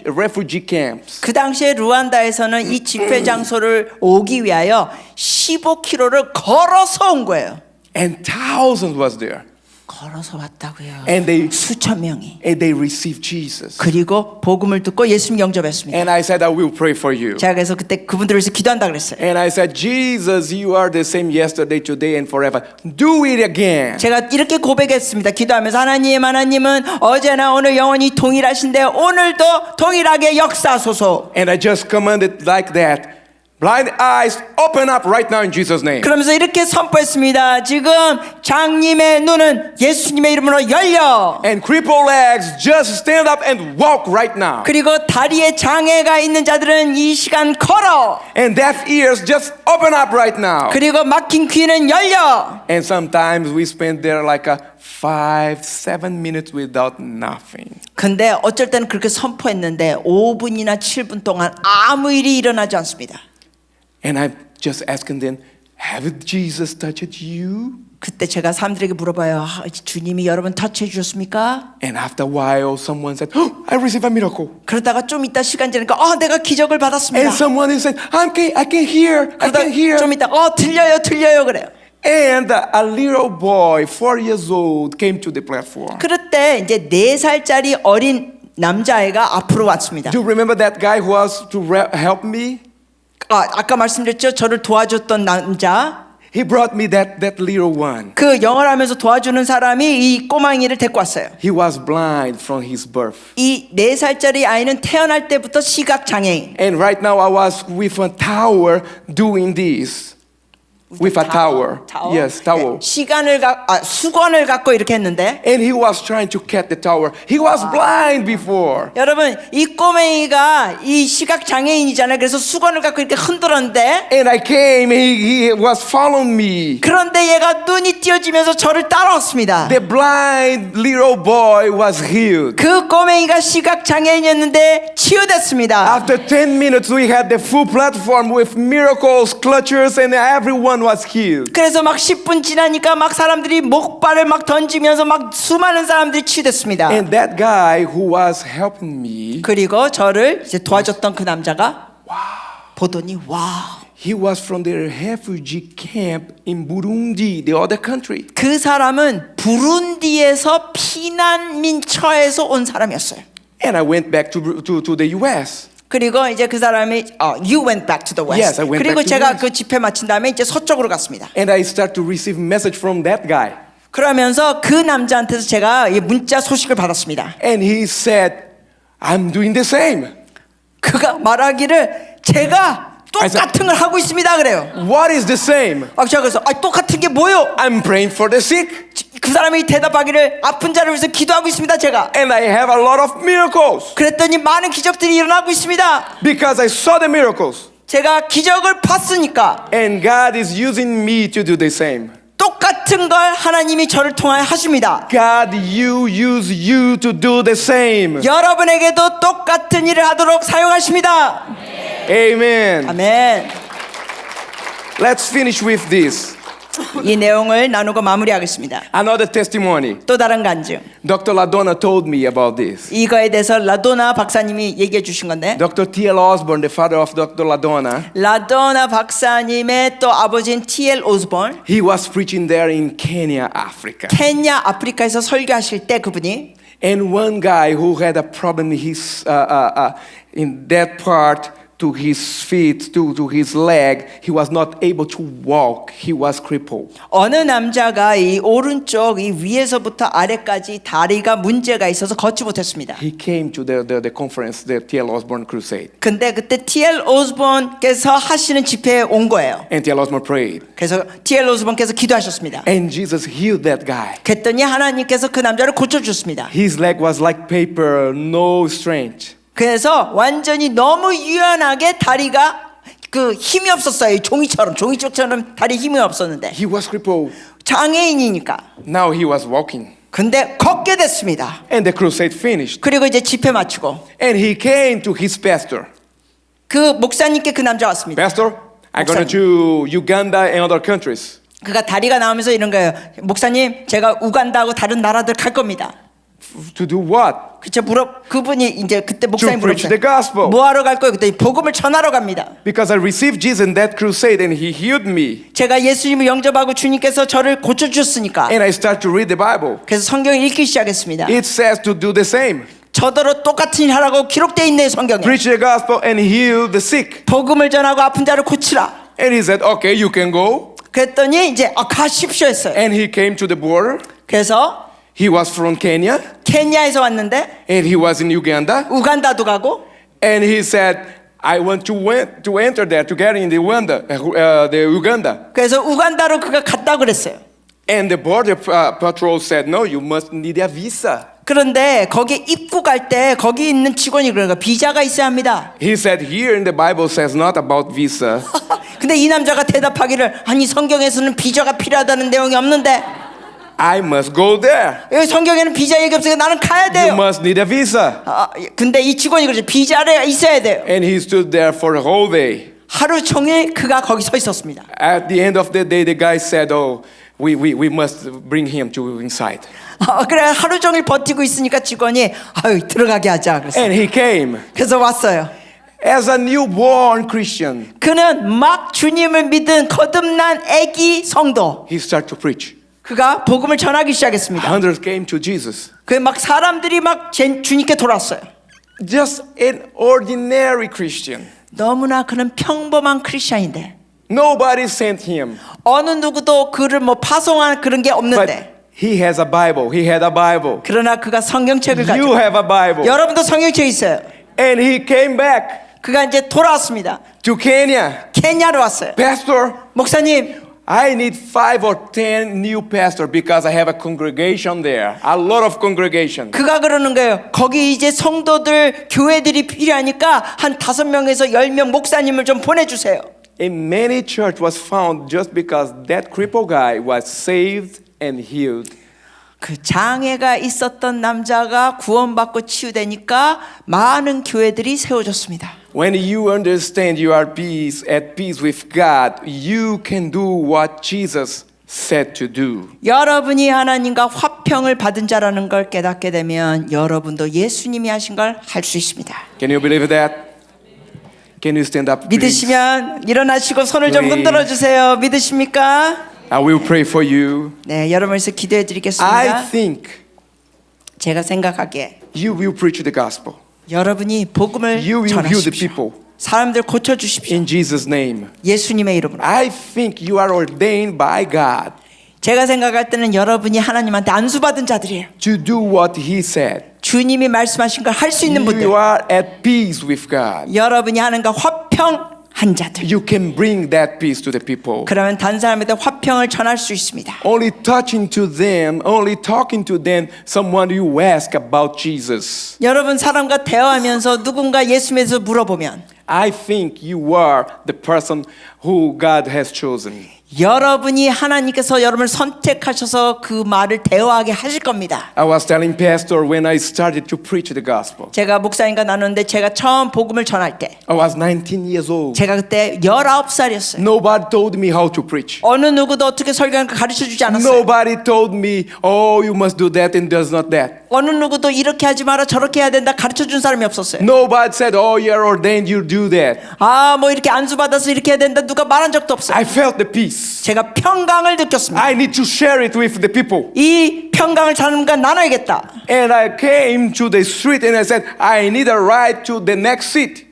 refugee camps. 그 당시에 루안다에서는 이 집회 장소를 오기 위하여 15km를 걸어서 온 거예요. And thousands was there. 걸어서 왔다고요. And they 수천 명이. received Jesus. 그리고 복음을 듣고 예수님 영접했습니다. And I said, I will pray for you. 제가 그래서 그때 그분들을 위해서 기도한다 그랬어요. And I said, Jesus, you are the same yesterday, today, and forever. Do it again. 제가 이렇게 고백했습니다. 기도하면서 하나님은 어제나 오늘 영원히 동일하신데 오늘도 동일하게 역사하소서. And I just commanded like that. Blind eyes, open up right now in Jesus' name. 그러면서 이렇게 선포했습니다. 지금 장님의 눈은 예수님의 이름으로 열려. And crippled legs, just stand up and walk right now. 그리고 다리에 장애가 있는 자들은 이 시간 걸어. And deaf ears, just open up right now. 그리고 막힌 귀는 열려. And sometimes we spend there like a 5-7 minutes without nothing. 근데 어쩔 때는 그렇게 선포했는데 5분이나 7분 동안 아무 일이 일어나지 않습니다. And I'm just asking them, have Jesus touched you? 그때 제가 사람들에게 물어봐요. 주님이 여러분 터치해 주셨습니까? And after a while, someone said, oh, I received a miracle. 그러다가 좀 있다 시간 지니까 내가 기적을 받았습니다. And someone is saying, I can hear, I can hear. 좀 있다 들려요 그래요. And a little boy, 4 years old, came to the platform. 그럴 때 이제 4살짜리 어린 남자아이가 앞으로 왔습니다. Do you remember that guy who was to help me? 아까 말씀드렸죠. 저를 도와줬던 남자. He brought me that little one. 그 영어를 하면서 도와주는 사람이 이 꼬맹이를 데리고 왔어요. He was blind from his birth. 이 4살짜리 아이는 태어날 때부터 시각 장애인. And right now I was with a tower doing this. With a tower. Yes, tower. 수건을 갖고 이렇게 했는데. And he was trying to catch the tower. He was blind before. 여러분, 이 꼬맹이가 이 시각 장애인이잖아요. 그래서 수건을 갖고 이렇게 흔들었는데. And I came. He was following me. 그런데 얘가 눈이 띄어지면서 저를 따라왔습니다. The blind little boy was healed. 그 꼬맹이가 시각 장애인이었는데 치유됐습니다. After 10 minutes, we had the full platform with miracles, clutches, and everyone was healed. 그래서 막 10분 지나니까 막 사람들이 목발을 막 던지면서 막 수많은 사람들이 치유됐습니다. And that guy who was helping me, 그리고 저를 이제 도와줬던 그 남자가 보더니 he was from the refugee camp in Burundi, the other country. 그 사람은 부룬디에서 피난민처에서 온 사람이었어요. And I went back to the U.S. 그리고 이제 그 사람이 you went back to the west. Yes, I went 그리고 back to 제가 the west. 그 집회 마친 다음에 이제 서쪽으로 갔습니다. And I start to receive message from that guy. 그러면서 그 남자한테서 제가 이 문자 소식을 받았습니다. And he said, I'm doing the same. 그가 말하기를 제가 똑같은 걸 하고 있습니다 그래요. What is the same? 제가 그래서 똑같은 게 뭐요? I'm praying for the sick. 그 사람이 대답하기를 아픈 자를 위해서 기도하고 있습니다 제가. And I have a lot of miracles. 그랬더니 많은 기적들이 일어나고 있습니다. Because I saw the miracles. 제가 기적을 봤으니까. And God is using me to do the same. 똑같은 걸 하나님이 저를 통하여 하십니다. God, you use you to do the same. 여러분에게도 똑같은 일을 하도록 사용하십니다. Amen. 아멘. Let's finish with this. 이 내용을 나누고 마무리하겠습니다. Another testimony. 또 다른 간증. Dr. Ladonna told me about this. 이거에 대해서 라도나 박사님이 얘기해 주신 건데. Dr. T.L. Osborne, the father of Dr. Ladonna, 라도나 박사님의 또 아버지인 T.L. 오스본. he was preaching there in Kenya, Africa. 케냐 아프리카에서 설교하실 때 그분이 And one guy who had a problem in that part to his feet, to his leg, he was not able to walk. He was crippled. 어느 남자가 이 오른쪽 이 위에서부터 아래까지 다리가 문제가 있어서 걷지 못했습니다. He came to the conference, the T.L. Osborne crusade. 근데 그때 T.L. 오스본께서 하시는 집회에 온 거예요. And T.L. Osborne prayed. 그래서 T.L. 오스본께서 기도하셨습니다. And Jesus healed that guy. 그랬더니 하나님께서 그 남자를 고쳐주셨습니다. His leg was like paper, no strength. 그래서 완전히 너무 유연하게 다리가 그 힘이 없었어요. 종이처럼 다리 힘이 없었는데 He was crippled. 장애인이니까. Now he was walking. 근데 걷게 됐습니다. And the crusade finished. 그리고 이제 집회 마치고 And he came to his pastor. 그 목사님께 그 남자 왔습니다. Pastor, I'm going to Uganda and other countries. 그가 다리가 나오면서 이런 거예요. 목사님, 제가 우간다하고 다른 나라들 갈 겁니다. To do what? 그분이 이제 그때 목사님 To preach the gospel. 뭐 하러 갈 거예요? 그때 복음을 전하러 갑니다. Because I received Jesus in that crusade and he healed me. 제가 예수님을 영접하고 주님께서 저를 고쳐주셨으니까. And I start to read the Bible. 그래서 성경을 읽기 시작했습니다. It says to do the same. 저더러 똑같은 일 하라고 기록되어 있네요, 성경에. Preach the gospel and heal the sick. 복음을 전하고 아픈 자를 고치라. And he said, okay, you can go. 그랬더니 이제 가십시오 했어요. And he came to the border. 그래서 He was from Kenya. 케냐에서 왔는데 And he was in Uganda. 우간다도 가고. And he said, I want to enter there to get in the Uganda. 그래서 우간다로 그가 갔다 그랬어요. And the border patrol said, no, you must need a visa. 그런데 거기 입국할 때 거기 있는 직원이 그러니까 비자가 있어야 합니다. He said, here in the Bible says not about visa. 근데 이 남자가 대답하기를 아니 성경에서는 비자가 필요하다는 내용이 없는데 I must go there. 여기 성경에는 비자 얘기 없으니까 나는 가야 You 돼요. must need a visa. 근데 이 직원이 그러죠. 비자가 있어야 돼요. And he stood there for a whole day. 하루 종일 그가 거기 서 있었습니다. At the end of the day, the guy said, oh, we must bring him to inside. 그래 하루 종일 버티고 있으니까 직원이 아유 들어가게 하자 그랬어요. And he came. 그래서 왔어요. As a newborn Christian, 그는 막 주님을 믿은 거듭난 아기 성도. he started to preach. 그가 복음을 전하기 시작했습니다. Hundreds came to Jesus. 그 막 사람들이 막 주님께 돌았어요. Just an ordinary Christian. 너무나 그는 평범한 크리스천인데 Nobody sent him. 어느 누구도 그를 뭐 파송한 그런 게 But 없는데 he has a Bible. He had a Bible. 그러나 그가 성경책을 You 가지고 have a Bible. 여러분도 성경책 있어요. And he came back 그가 이제 돌아왔습니다. to Kenya. 케냐로 왔어요. Pastor, 목사님 I need 5 or 10 new pastors because I have a congregation there. A lot of congregation. 그가 그러는 거예요. 거기 이제 성도들 교회들이 필요하니까 한 5명에서 10명 목사님을 좀 보내주세요. And many church was found just because that crippled guy was saved and healed. 그 장애가 있었던 남자가 구원받고 치유되니까 많은 교회들이 세워졌습니다. When you understand you are at peace with God, you can do what Jesus said to do. 여러분이 하나님과 화평을 받은 자라는 걸 깨닫게 되면 여러분도 예수님이 하신 걸 할 수 있습니다. Can you believe that? Can you stand up, please? 믿으시면 일어나시고 손을 좀 흔들어 주세요. 믿으십니까? I will pray for you. 네, 여러분을 위해서 기도해 I 드리겠습니다. think 제가 생각하기에 you will preach the gospel. 여러분이 복음을 You will heal the 전하십시오. people. 사람들 고쳐 주십시오. In Jesus' name. 예수님의 이름으로. I think you are ordained by God 제가 생각할 때는 여러분이 하나님한테 안수받은 자들이에요. to do what He said. 주님이 말씀하신 걸 할 수 있는 분들. You are at peace with God. 여러분이 하나님과 화평한 자들. You can bring that peace to the people. 그러면 다른 사람한테 화평을 전할 수 있습니다. Only talking to them, someone you ask about Jesus. 여러분 사람과 대화하면서 누군가 예수님에 대해서 물어보면 I think you are the person who God has chosen. 여러분이 하나님께서 여러분을 선택하셔서 그 말을 대화하게 하실 겁니다. I was telling Pastor when I started to preach the gospel. 제가 목사님과 나누는데 제가 처음 복음을 전할 때 I was 19 years old. 제가 그때 19살이었어요. Nobody told me how to preach. 어느 누구도 어떻게 설교하는가 가르쳐 주지 않았어요. Nobody told me, oh, you must do that and does not that. 어느 누구도 이렇게 하지 마라 저렇게 해야 된다 가르쳐 준 사람이 없었어요. Nobody said, oh, you're ordained, you do that. 뭐 이렇게 안수 받아서 이렇게 해야 된다 누가 말한 적도 없어요. I felt the peace. 제가 평강을 느꼈습니다. I need to share it with the people. 이 평강을 사람과 나눠야겠다. And I came to the street and I said, I need a ride to the next city.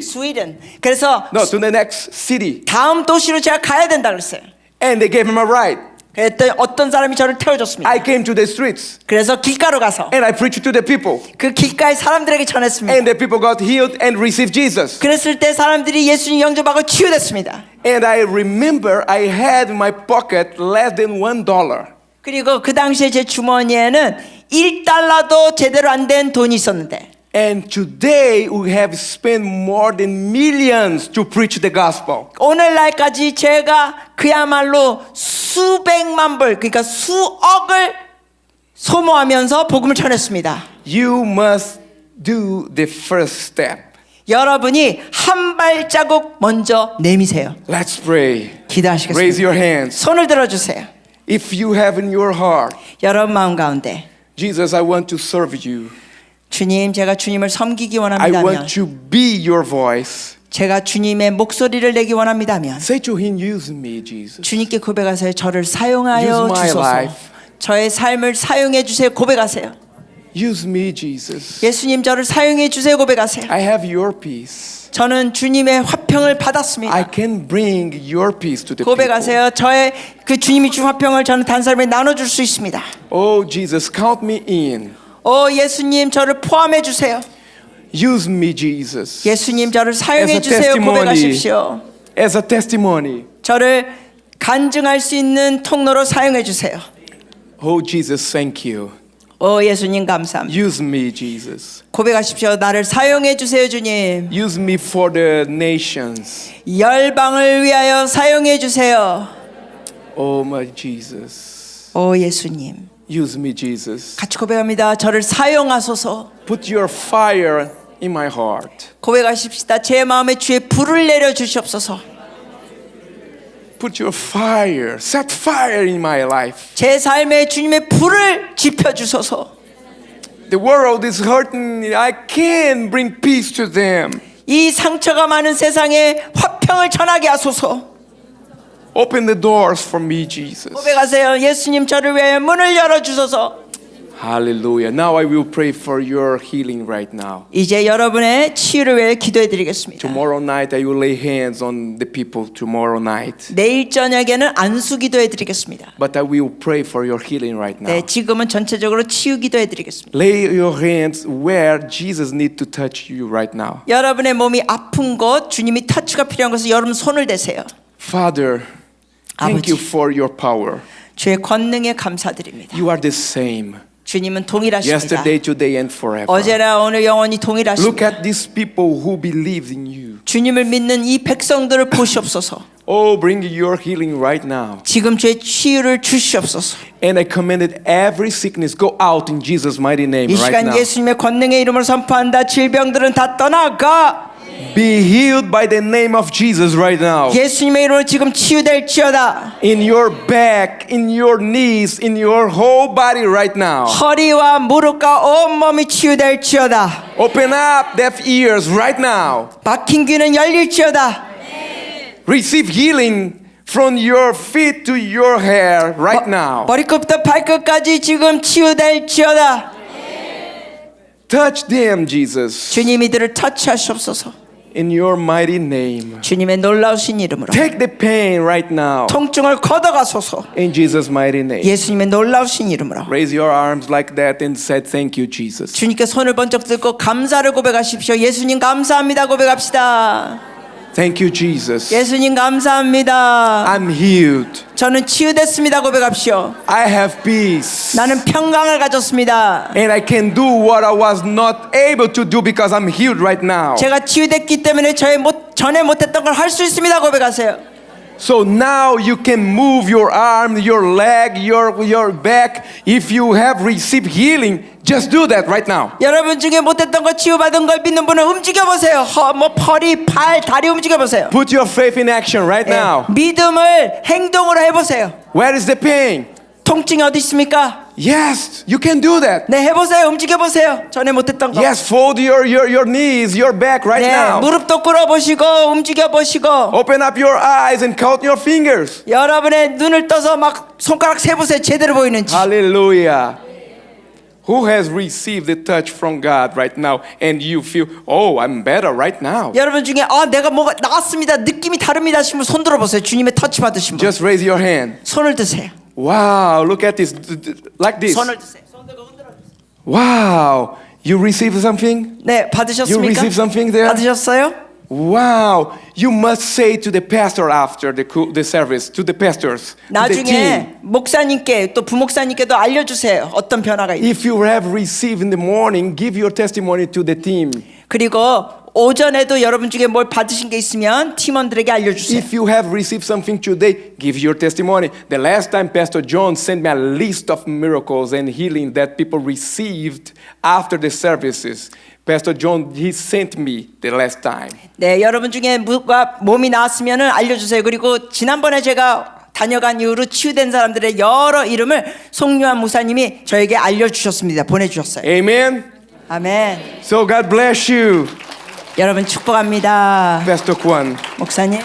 스웨덴. 그래서 No, to the next city. 다음 도시로 제가 가야 된다 그랬어요. And they gave him a ride. 그랬더니 어떤 사람이 저를 태워줬습니다. I came to the streets 그래서 길가로 가서 and I preached to the people. 그 길가의 사람들에게 전했습니다. And the people got healed and received Jesus. 그랬을 때 사람들이 예수님 영접하고 치유됐습니다. And I remember I had in my pocket less than $1. 그리고 그 당시에 제 주머니에는 $1도 제대로 안 된 돈이 있었는데 And today we have spent more than millions to preach the gospel. 오늘날까지 제가 그야말로 수백만 불, 그러니까 수억을 소모하면서 복음을 전했습니다. You must do the first step. 여러분이 한 발자국 먼저 내미세요. Let's pray. Raise 기도하시겠습니다. your hands. 손을 들어주세요. If you have in your heart, 여러분 마음 가운데 Jesus, I want to serve you. 주님, 제가 주님을 섬기기 I 원합니다면, want to be your voice. 제가 주님의 목소리를 내기 원합니다면, Say to him, use me, Jesus. 주님께 고백하세요. 저를 사용하여 Use my 주소서. life. 저의 삶을 사용해 주세요. 고백하세요. Use me, Jesus. 예수님, 저를 사용해 주세요. 고백하세요. I have your peace. 저는 주님의 화평을 받았습니다. I can bring your peace to the people. 고백하세요. 저의 그 주님이 준 화평을 저는 다른 사람에게 나눠줄 수 있습니다. Oh, Jesus, count me in. 오 예수님, 저를 포함해 주세요. Use me, Jesus. 예수님, 저를 As 사용해 a 주세요. testimony. 고백하십시오. As a testimony. 저를 간증할 수 있는 통로로 사용해 주세요. Oh, Jesus, thank you. 오 예수님, 감사합니다. Use me, Jesus. 고백하십시오. 나를 사용해 주세요, 주님. Use me for the nations. 열방을 위하여 사용해 주세요. Oh, my Jesus. 오 예수님, Use me, Jesus. 같이 고백합니다. 저를 사용하소서. Put your fire in my heart. 고백하십시다. 제 마음에 주의 불을 내려 주시옵소서. Put your fire, set fire in my life. 제 삶에 주님의 불을 지펴 주소서. The world is hurting. I can't bring peace to them. 이 상처가 많은 세상에 화평을 전하게 하소서. Open the doors for me, Jesus. 고백하세요. 예수님, 저를 위하여 문을 열어 주소서. Hallelujah. Now I will pray for your healing right now. 이제 여러분의 치유를 위해 기도해 드리겠습니다. Tomorrow night I will lay hands on the people tomorrow night. 내일 저녁에는 안수 기도해 드리겠습니다. But I will pray for your healing right now. 네, 지금은 전체적으로 치유 기도해 드리겠습니다. Lay your hands where Jesus needs to touch you right now. 여러분의 몸이 아픈 곳, 주님이 터치가 필요한 곳에 여러분 손을 대세요. Father, thank you for your power. 주의 권능에 감사드립니다. You are the same. 주님은 동일하십니다. Yesterday, today, and forever. 어제나 오늘 영원히 Look 동일하십니다. at these people who believe in you. 주님을 믿는 이 백성들을 보시옵소서. Oh, bring your healing right now. 지금 주의 치유를 주시옵소서. And I commanded every sickness go out in Jesus' mighty name 이 right 시간 now. 예수님의 권능의 이름으로 선포한다. 질병들은 다 떠나가. Be healed by the name of Jesus right now. 예수님의 이름으로 지금 치유될지어다. In your back, in your knees, in your whole body right now. 허리와 무릎과 온몸이 치유될지어다. Open up deaf ears right now. 막힌 귀는 열릴지어다. Receive healing from your feet to your hair right now. 머리끝부터 발끝까지 지금 치유될지어다. Touch them, Jesus. 주님 이들을 터치하시옵소서. In your mighty name. 주님의 놀라우신 이름으로 Take the pain right now. 통증을 걷어가소서. In Jesus' mighty name. 예수님의 놀라우신 이름으로 Raise your arms like that and say thank you, Jesus. 주님께 손을 번쩍 들고 감사를 고백하십시오. 예수님 감사합니다. 고백합시다. Thank you, Jesus. 예수님 감사합니다. I'm healed. 저는 치유됐습니다. 고백합시오. I have peace. 나는 평강을 가졌습니다. And I can do what I was not able to do because I'm healed right now. 제가 치유됐기 때문에 전에 못했던 걸 할 수 있습니다. 고백하세요. So now you can move your arm, your leg, your back. If you have received healing, just do that right now. 여러분 중에 못했던 거 치유받은 걸 믿는 분은 움직여 보세요. 허리, 팔, 다리 움직여 보세요. Put your faith in action right now. 믿음을 행동으로 해보세요. Where is the pain? 통증이 어디 있습니까? Yes, you can do that. 네, 해보세요. 움직여 보세요. 전에 못했던 거. Yes, fold your knees, your back right 네, now. 무릎도 꿇어보시고 움직여 보시고 Open up your eyes and count your fingers. 여러분의 눈을 떠서 막 손가락 세보세요. 제대로 보이는지. Hallelujah. Who has received the touch from God right now and you feel, oh, I'm better right now? 여러분 중에 내가 뭐가 나왔습니다. 느낌이 다릅니다 하시면 손 들어보세요. 주님의 터치 받으신 분. Just raise your hand. 손을 드세요. Wow, look at this. Like this. 손을 드세요. 손 들고 흔들어 주세요. Wow, you received something? 네, You 받으셨습니까? received something there? 받으셨어요? Wow, you must say to the pastor after the service, to the pastors, to the team. 나중에 목사님께 또 부목사님께도 알려주세요. 어떤 변화가 있는지. If you have received in the morning, give your testimony to the team. 그리고 오전에도 여러분 중에 뭘 받으신 게 있으면 팀원들에게 알려주세요. If you have received something today, give your testimony. The last time Pastor John sent me a list of miracles and healing that people received after the services. Pastor John, he sent me the last time. 네, 여러분 중에 몸이 나았으면은 알려주세요. 그리고 지난번에 제가 다녀간 이후로 치유된 사람들의 여러 이름을 송유한 목사님이 저에게 알려주셨습니다. 보내주셨어요. Amen. 아멘. So God bless you, 여러분 축복합니다. Pastor Kwan. 목사님.